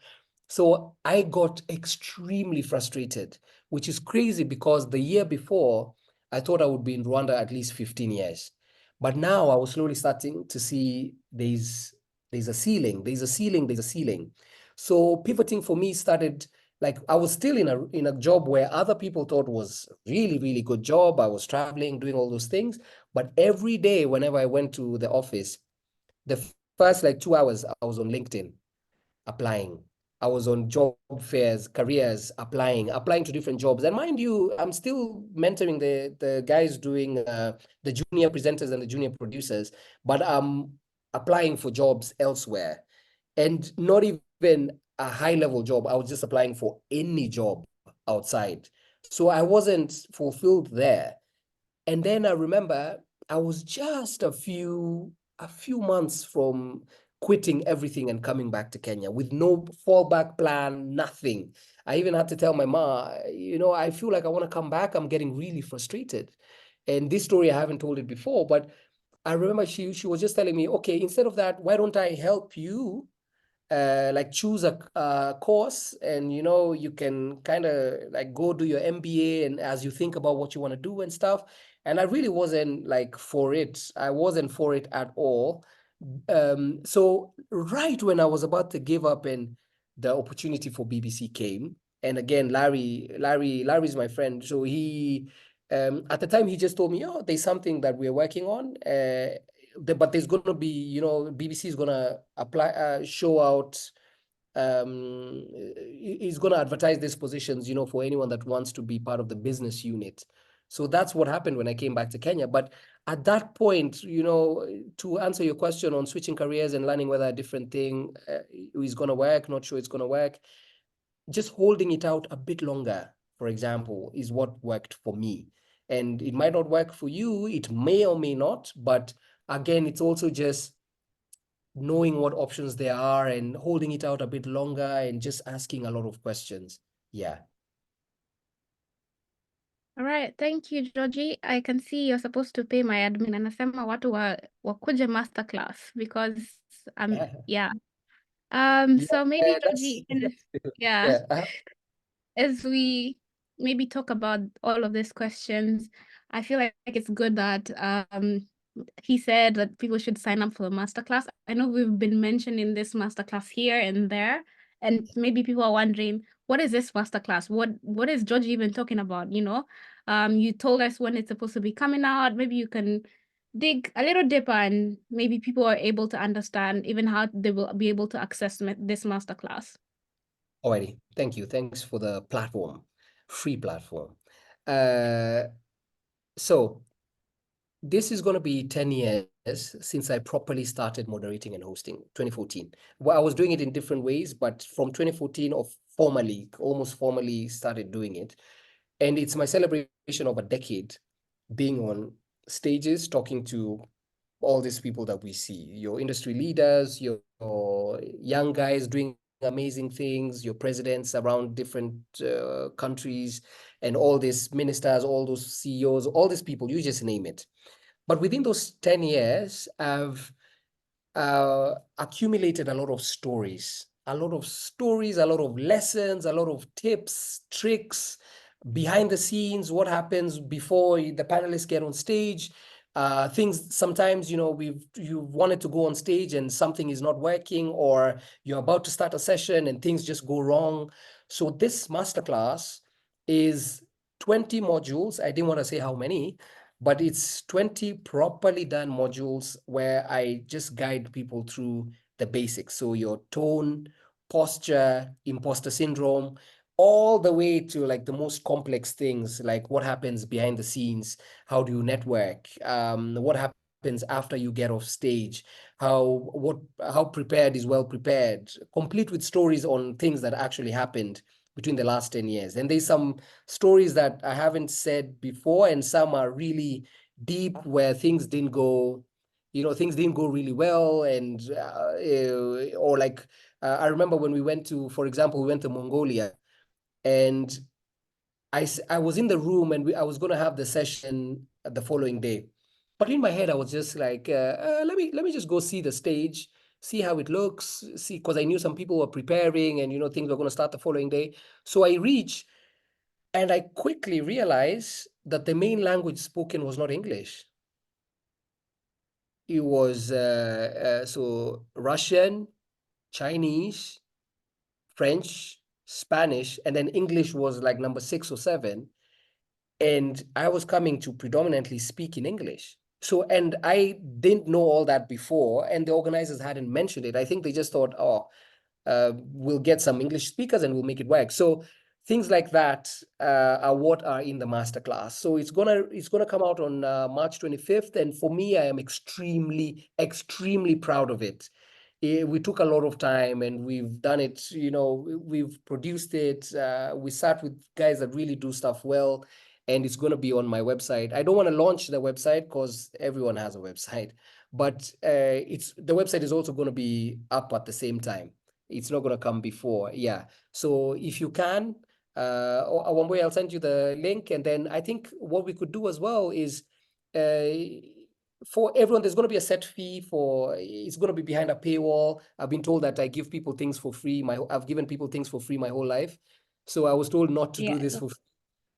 Speaker 1: So I got extremely frustrated, which is crazy because the year before, I thought I would be in Rwanda at least 15 years. But now I was slowly starting to see there's a ceiling, there's a ceiling, there's a ceiling. So pivoting for me started, like I was still in a job where other people thought was really, really good job. I was traveling, doing all those things. But every day, whenever I went to the office, the first like 2 hours, I was on LinkedIn applying. I was on job fairs, careers, applying to different jobs. And mind you, I'm still mentoring the guys doing the junior presenters and the junior producers, but I'm applying for jobs elsewhere. And not even a high level job. I was just applying for any job outside. So I wasn't fulfilled there. And then I remember I was just a few months from quitting everything and coming back to Kenya with no fallback plan, nothing. I even had to tell my mom, I feel like I want to come back. I'm getting really frustrated. And this story, I haven't told it before, but I remember she was just telling me, okay, instead of that, why don't I help you like choose a course, and you can kind of like go do your MBA, and as you think about what you want to do and stuff. And I really wasn't like for it. I wasn't for it at all. So right when I was about to give up and the opportunity for BBC came, and again, Larry's my friend, so he at the time he just told me, "Oh, there's something that we're working on, but there's going to be, BBC is going to apply, show out, he's going to advertise these positions, for anyone that wants to be part of the business unit." So that's what happened when I came back to Kenya. But at that point, to answer your question on switching careers and learning whether a different thing is going to work, not sure it's going to work, just holding it out a bit longer, for example, is what worked for me. And it might not work for you. It may or may not. But again, it's also just knowing what options there are and holding it out a bit longer and just asking a lot of questions. Yeah.
Speaker 2: All right, thank you, Georgie. I can see you're supposed to pay my admin. Anasema watu wakuje masterclass because yeah. So maybe Georgie, yeah, as we maybe talk about all of these questions, I feel like it's good that he said that people should sign up for the masterclass. I know we've been mentioning this masterclass here and there, and maybe people are wondering, what is this masterclass? What is Georgie even talking about? You told us when it's supposed to be coming out. Maybe you can dig a little deeper, and maybe people are able to understand even how they will be able to access this masterclass.
Speaker 1: Alrighty, thank you. Thanks for the platform, free platform. So this is going to be 10 years since I properly started moderating and hosting, 2014. Well, I was doing it in different ways, but from 2014 of formally, almost formally started doing it. And it's my celebration of a decade being on stages, talking to all these people that we see, your industry leaders, your young guys doing amazing things, your presidents around different countries, and all these ministers, all those CEOs, all these people, you just name it. But within those 10 years, I've accumulated a lot of stories, a lot of lessons, a lot of tips, tricks, behind the scenes, what happens before the panelists get on stage. Things sometimes, you wanted to go on stage and something is not working, or you're about to start a session and things just go wrong. So this masterclass is 20 modules. I didn't want to say how many, but it's 20 properly done modules where I just guide people through the basics. So your tone, posture, imposter syndrome, all the way to like the most complex things, like what happens behind the scenes, how do you network, what happens after you get off stage, how prepared is well prepared, complete with stories on things that actually happened between the last 10 years. And there's some stories that I haven't said before, and some are really deep where things didn't go, things didn't go really well. And or like I remember when we went to, for example, we went to Mongolia, and I was in the room, and I was going to have the session the following day. But in my head, I was just like, let me just go see the stage, see how it looks, see, because I knew some people were preparing and, things were going to start the following day. So I reach, and I quickly realized that the main language spoken was not English. It was so Russian, Chinese, French, Spanish, and then English was like number 6 or 7. And I was coming to predominantly speak in English. So, and I didn't know all that before, and the organizers hadn't mentioned it. I think they just thought, we'll get some English speakers and we'll make it work. So things like that are what are in the masterclass. So it's gonna come out on March 25th, and for me, I am extremely, extremely proud of it. We took a lot of time, and we've done it. We've produced it. We sat with guys that really do stuff well, and it's going to be on my website. I don't want to launch the website because everyone has a website, but the website is also going to be up at the same time. It's not going to come before. Yeah. So if you can, Wambui, I'll send you the link. And then I think what we could do as well is for everyone, there's going to be a set fee it's going to be behind a paywall. I've been told that I give people things for free. I've given people things for free my whole life. So I was told not to do this for free.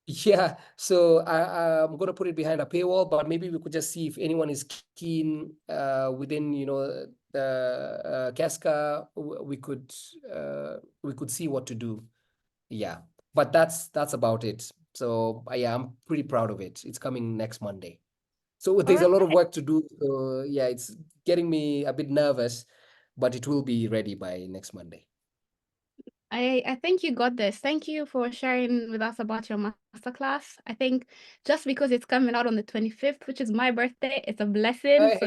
Speaker 1: Yeah, so I'm going to put it behind a paywall, but maybe we could just see if anyone is keen within, the KESCA. We could see what to do. Yeah, but that's about it. So yeah, I'm pretty proud of it. It's coming next Monday. So there's a lot of work to do. So yeah, it's getting me a bit nervous, but it will be ready by next Monday.
Speaker 2: I think you got this. Thank you for sharing with us about your masterclass. I think just because it's coming out on the 25th, which is my birthday, it's a blessing.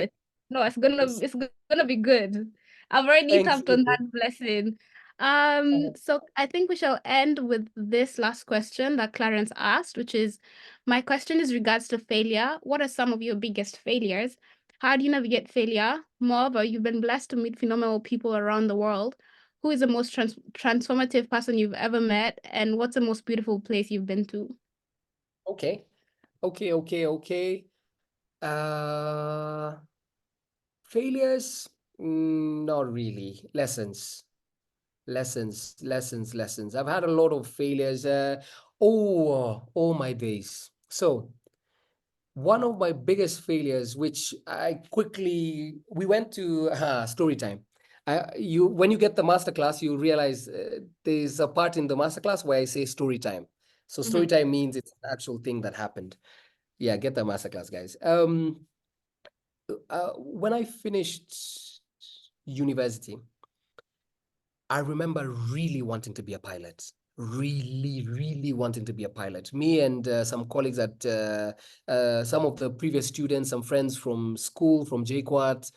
Speaker 2: So it's gonna be good. I've already tapped on that blessing. So I think we shall end with this last question that Clarence asked, which is, my question is regards to failure. What are some of your biggest failures? How do you navigate failure? Moreover, you've been blessed to meet phenomenal people around the world. Who is the most transformative person you've ever met, and what's the most beautiful place you've been to?
Speaker 1: Okay. Failures, not really. Lessons. I've had a lot of failures. Oh my days. So one of my biggest failures, which we went to story time. When you get the masterclass, you realize there's a part in the masterclass where I say story time. So story time means it's an actual thing that happened. Yeah, get the masterclass, guys. When I finished university, I remember really wanting to be a pilot. Really wanting to be a pilot. Me and some colleagues at some of the previous students, some friends from school, from JQuat,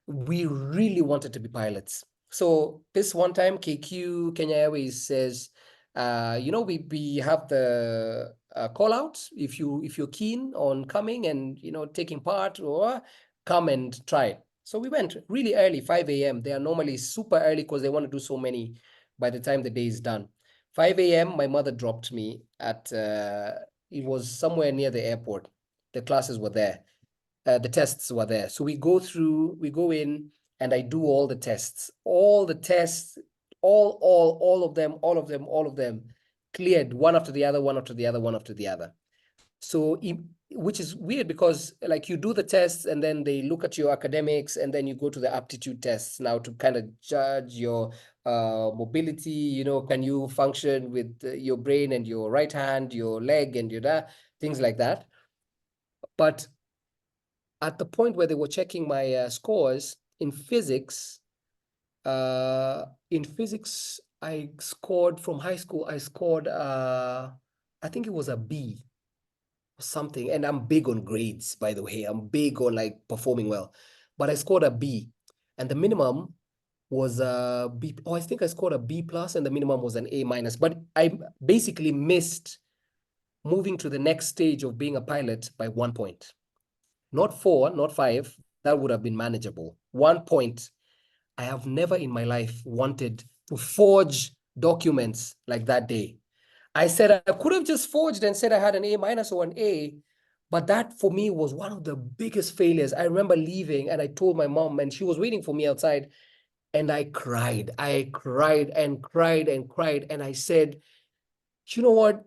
Speaker 1: we really wanted to be pilots. So this one time, KQ, Kenya Airways says, we have the call out. If you're keen on coming and taking part, or come and try it. So we went really early, 5 a.m. They are normally super early because they want to do so many by the time the day is done. 5 a.m. my mother dropped me at it was somewhere near the airport. The classes were there. The tests were there. So we go in, and I do all the tests. All the tests, all of them cleared, one after the other, one after the other, one after the other. So, which is weird because like you do the tests and then they look at your academics and then you go to the aptitude tests now to kind of judge your mobility, can you function with your brain and your right hand, your leg and things like that. But at the point where they were checking my scores in physics, I scored from high school, I scored, I think it was a B or something. And I'm big on grades, by the way. I'm big on like performing well. But I scored a B. And the minimum was a B. Oh, I think I scored a B plus and the minimum was an A minus. But I basically missed moving to the next stage of being a pilot by 1 point. Not 4, not 5. That would have been manageable. 1 point. I have never in my life wanted to forge documents like that day. I said I could have just forged and said I had an A minus or an A, but that for me was one of the biggest failures. I remember leaving and I told my mom and she was waiting for me outside and I cried. I cried and cried and cried. And I said, you know what?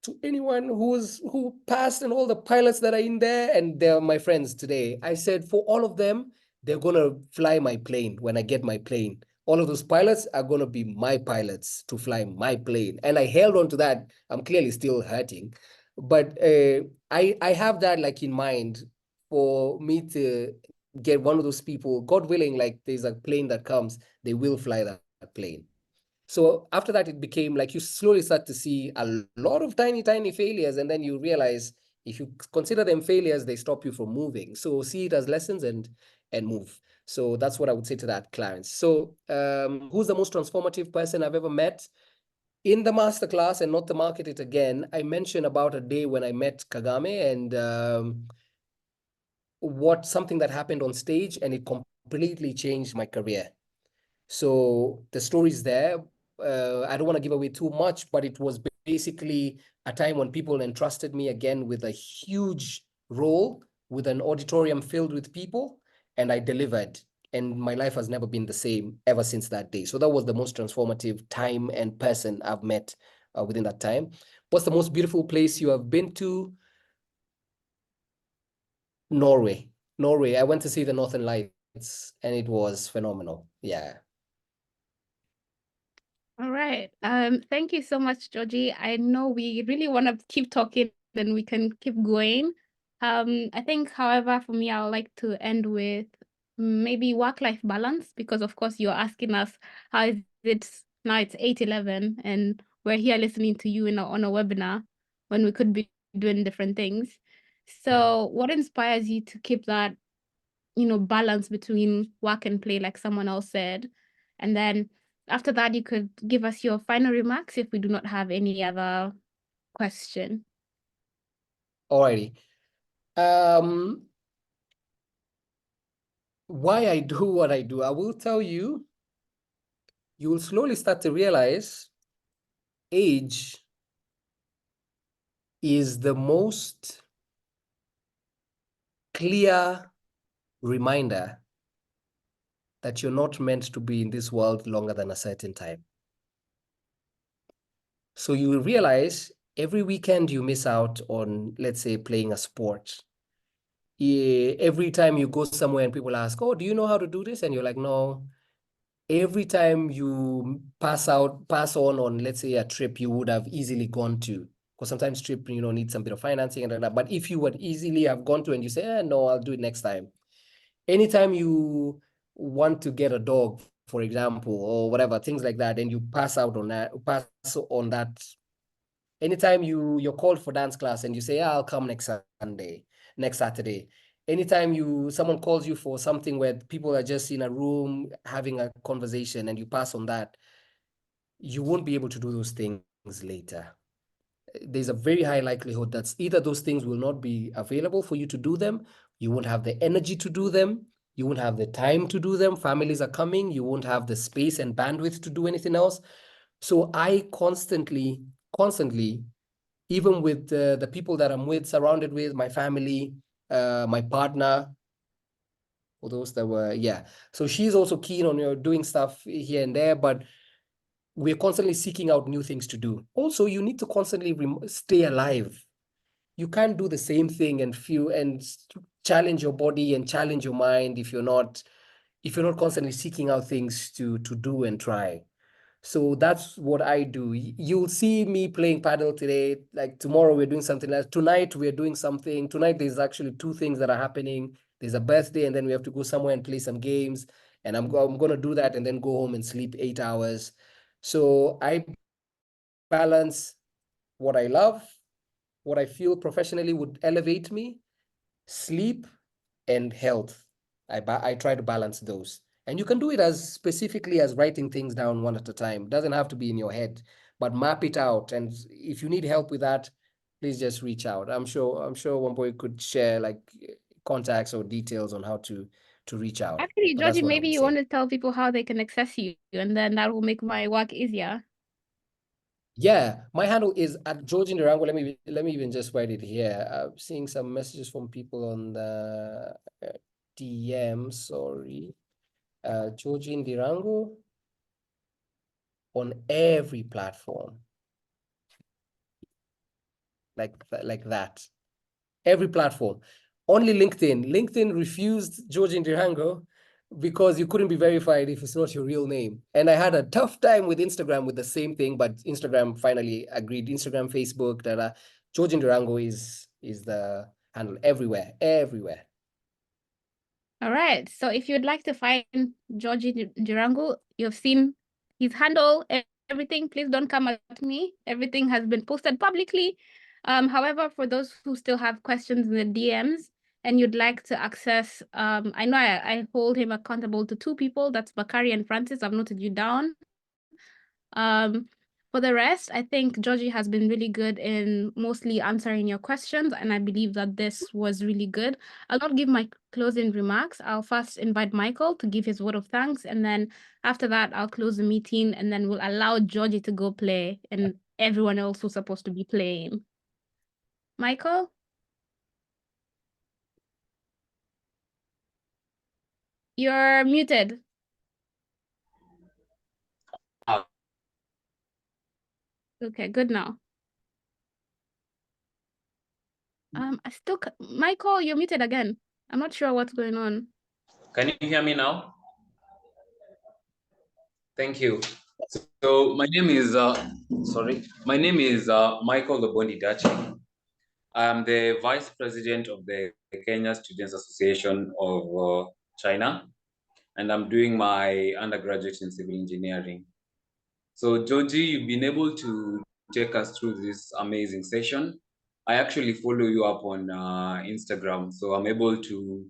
Speaker 1: To anyone who passed and all the pilots that are in there, and they're my friends today, I said for all of them, they're gonna fly my plane when I get my plane. All of those pilots are gonna be my pilots to fly my plane. And I held on to that. I'm clearly still hurting, but I have that like in mind for me to get one of those people, God willing, like there's a plane that comes, they will fly that plane. So after that, it became like you slowly start to see a lot of tiny failures. And then you realize if you consider them failures, they stop you from moving. So see it as lessons and move. So that's what I would say to that, Clarence. So who's the most transformative person I've ever met? In the masterclass, and not to market it again, I mentioned about a day when I met Kagame and something that happened on stage, and it completely changed my career. So the story's there. I don't want to give away too much, but it was basically a time when people entrusted me again with a huge role with an auditorium filled with people, and I delivered. And my life has never been the same ever since that day. So that was the most transformative time and person I've met within that time. What's the most beautiful place you have been to? Norway. I went to see the Northern Lights and it was phenomenal. Yeah.
Speaker 2: All right. Thank you so much, Georgie. I know we really want to keep talking and we can keep going. I think, however, for me, I would like to end with maybe work-life balance, because of course you're asking us how is it now it's 8:11 and we're here listening to you on a webinar when we could be doing different things. So what inspires you to keep that, balance between work and play, like someone else said? And then after that, you could give us your final remarks if we do not have any other question.
Speaker 1: Alrighty. Why I do what I do, I will tell you, you will slowly start to realize age is the most clear reminder that you're not meant to be in this world longer than a certain time. So you will realize every weekend you miss out on, let's say, playing a sport, every time you go somewhere and people ask, oh, do you know how to do this? And you're like, no. Every time you pass on, let's say, a trip you would have easily gone to, because sometimes trip, need some bit of financing and that. But if you would easily have gone to and you say, no, I'll do it next time. Anytime you want to get a dog, for example, or whatever, things like that, and you pass on that. Anytime you're called for dance class and you say, I'll come next Saturday. Anytime someone calls you for something where people are just in a room having a conversation and you pass on that, you won't be able to do those things later. There's a very high likelihood that either those things will not be available for you to do them, you won't have the energy to do them, you won't have the time to do them, families are coming, you won't have the space and bandwidth to do anything else. So I constantly, even with the people that I'm surrounded with, my family, my partner, for those that were, so she's also keen on doing stuff here and there, but we're constantly seeking out new things to do. Also, you need to constantly stay alive. You can't do the same thing and challenge your body and challenge your mind if you're not constantly seeking out things to do and try. So that's what I do. You'll see me playing paddle today. Like tomorrow we're doing something else. Tonight we're doing something. Tonight there's actually two things that are happening. There's a birthday and then we have to go somewhere and play some games. And I'm going to do that and then go home and sleep 8 hours. So I balance what I love, what I feel professionally would elevate me, sleep, and health. I try to balance those. And you can do it as specifically as writing things down one at a time. It doesn't have to be in your head, but map it out. And if you need help with that, please just reach out. I'm sure Wambui could share like contacts or details on how to reach out.
Speaker 2: Actually,
Speaker 1: But that's
Speaker 2: Georgie,
Speaker 1: what I
Speaker 2: maybe
Speaker 1: would
Speaker 2: you
Speaker 1: say.
Speaker 2: want to tell people how they can access you, and then that will make my work easier.
Speaker 1: Yeah, my handle is at Georgie Ndirangu. Let me even just write it here. I'm seeing some messages from people on the DM. Sorry, Georgie Ndirangu on every platform, like that. Every platform. Only LinkedIn. LinkedIn refused Georgie Ndirangu because you couldn't be verified if it's not your real name. And I had a tough time with Instagram with the same thing, but Instagram finally agreed. Instagram, Facebook, Georgie Ndirangu is the handle everywhere.
Speaker 2: All right. So if you'd like to find Georgie Ndirangu, you've seen his handle, everything. Please don't come at me. Everything has been posted publicly. However, for those who still have questions in the DMs and you'd like to access, I know I hold him accountable to two people. That's Bakari and Francis. I've noted you down. For the rest, I think Georgie has been really good in mostly answering your questions, and I believe that this was really good. I'll not give my closing remarks. I'll first invite Michael to give his word of thanks, and then after that, I'll close the meeting, and then we'll allow Georgie to go play, and everyone else who's supposed to be playing. Michael? You're muted. Okay, good now. Michael, you're muted again. I'm not sure what's going on.
Speaker 6: Can you hear me now? Thank you. So my name is Michael Lobondi Dachi. I'm the Vice President of the Kenya Students Association of China, and I'm doing my undergraduate in civil engineering. So Georgie, you've been able to take us through this amazing session. I actually follow you up on Instagram, so I'm able to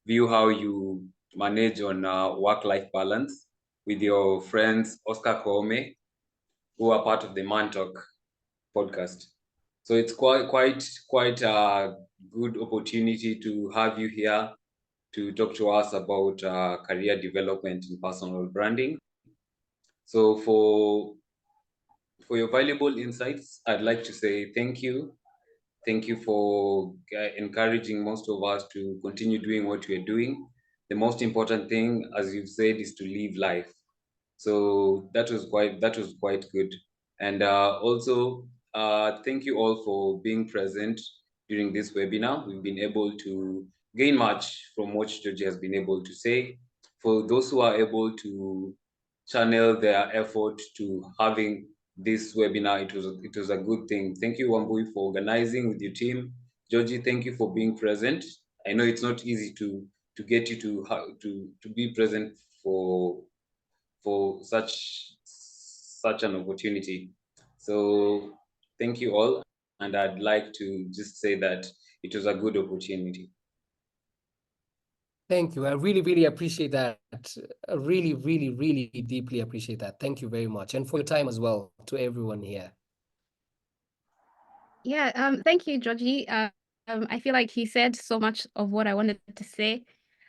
Speaker 6: view how you manage on work-life balance with your friends Oscar Koome, who are part of the Man Talk podcast. So it's quite a good opportunity to have you here to talk to us about career development and personal branding. So for your valuable insights, I'd like to say thank you. Thank you for encouraging most of us to continue doing what we're doing. The most important thing, as you've said, is to live life. So that was quite good. And also, thank you all for being present during this webinar. We've been able to gain much from what Georgie has been able to say. For those who are able to channel their effort to having this webinar, it was a good thing. Thank you, Wambui, for organizing with your team. Georgie, thank you for being present. I know it's not easy to get you to be present for such an opportunity. So thank you all, and I'd like to just say that it was a good opportunity.
Speaker 1: Thank you. I really, really appreciate that. I really, really, really deeply appreciate that. Thank you very much. And for your time as well to everyone here.
Speaker 2: Yeah, thank you, Georgie. I feel like he said so much of what I wanted to say.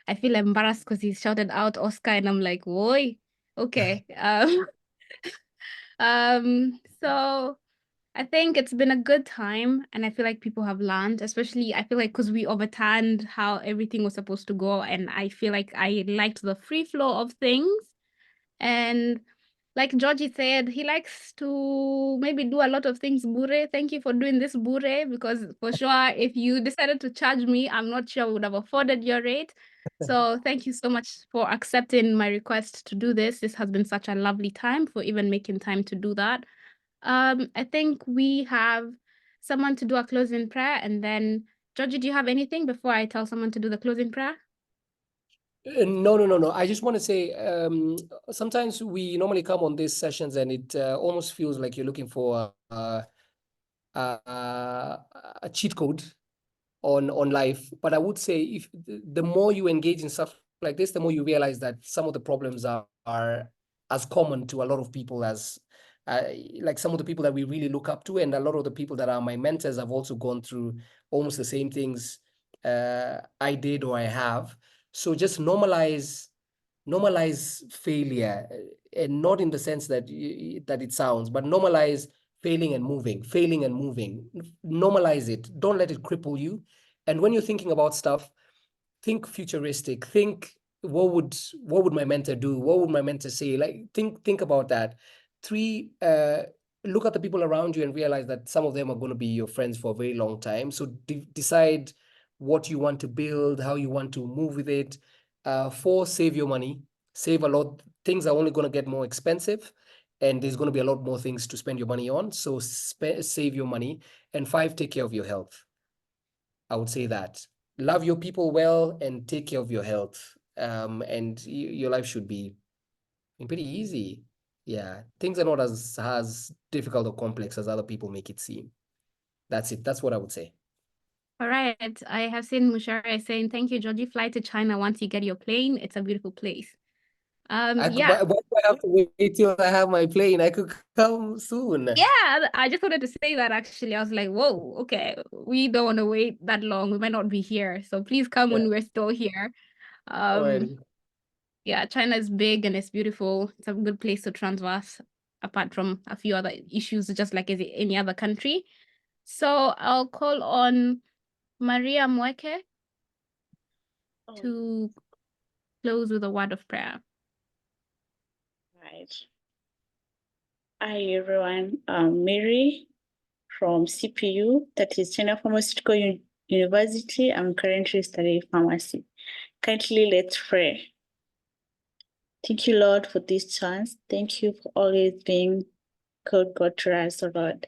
Speaker 2: I feel embarrassed because he shouted out Oscar, and I'm like, "Woi, okay." So I think it's been a good time, and I feel like people have learned, especially I feel like because we overturned how everything was supposed to go, and I feel like I liked the free flow of things. And like Georgie said, he likes to maybe do a lot of things bure. Thank you for doing this bure, because for sure, if you decided to charge me, I'm not sure I would have afforded your rate. So thank you so much for accepting my request to do this. This has been such a lovely time for even making time to do that. I think we have someone to do a closing prayer, and then Georgie, do you have anything before I tell someone to do the closing prayer?
Speaker 1: No. I just want to say, sometimes we normally come on these sessions and it almost feels like you're looking for a cheat code on life. But I would say if the more you engage in stuff like this, the more you realize that some of the problems are as common to a lot of people as like some of the people that we really look up to, and a lot of the people that are my mentors have also gone through almost the same things I did or I have. So just normalize failure, and not in the sense that that it sounds, but normalize failing and moving. Normalize it. Don't let it cripple you. And when you're thinking about stuff, think futuristic. Think what would my mentor do? What would my mentor say? Like think about that. 3, look at the people around you and realize that some of them are going to be your friends for a very long time. So decide what you want to build, how you want to move with it. 4, save your money. Save a lot. Things are only going to get more expensive, and there's going to be a lot more things to spend your money on. So save your money. And 5, take care of your health. I would say that. Love your people well and take care of your health. And your life should be pretty easy. Yeah, things are not as difficult or complex as other people make it seem. That's it. That's what I would say.
Speaker 2: All right. I have seen Mushara saying, thank you, Georgie. Fly to China once you get your plane. It's a beautiful place. Yeah.
Speaker 1: Why do I have to wait till I have my plane? I could come soon.
Speaker 2: Yeah, I just wanted to say that actually. I was like, whoa, okay. We don't want to wait that long. We might not be here. So please come when we're still here.
Speaker 1: Alrighty.
Speaker 2: Yeah, China is big and it's beautiful. It's a good place to transverse, apart from a few other issues, just like any other country. So I'll call on Maria Mweke to close with a word of prayer.
Speaker 7: Right. Hi, everyone. I'm Mary from CPU, that is China Pharmaceutical University. I'm currently studying pharmacy. Kindly, let's pray. Thank you, Lord, for this chance. Thank you for always being good God to us, O Lord.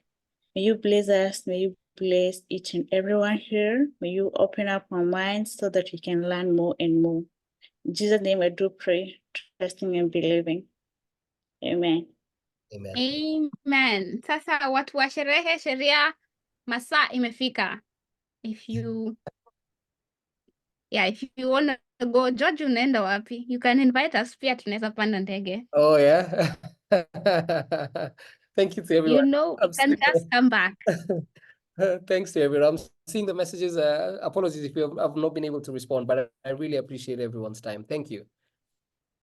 Speaker 7: May you bless us. May you bless each and everyone here. May you open up our minds so that we can learn more and more. In Jesus' name, I do pray, trusting and believing. Amen.
Speaker 1: Amen.
Speaker 2: Amen. Sasa watu wa sheria, masaa imefika. If you want to go, George, unaenda wapi? You can invite us, pia tunaweza panda ndege.
Speaker 1: Oh yeah. Thank you to everyone.
Speaker 2: You know, we can just come back.
Speaker 1: Thanks to everyone. I'm seeing the messages. Apologies if I've not been able to respond, but I really appreciate everyone's time. Thank you.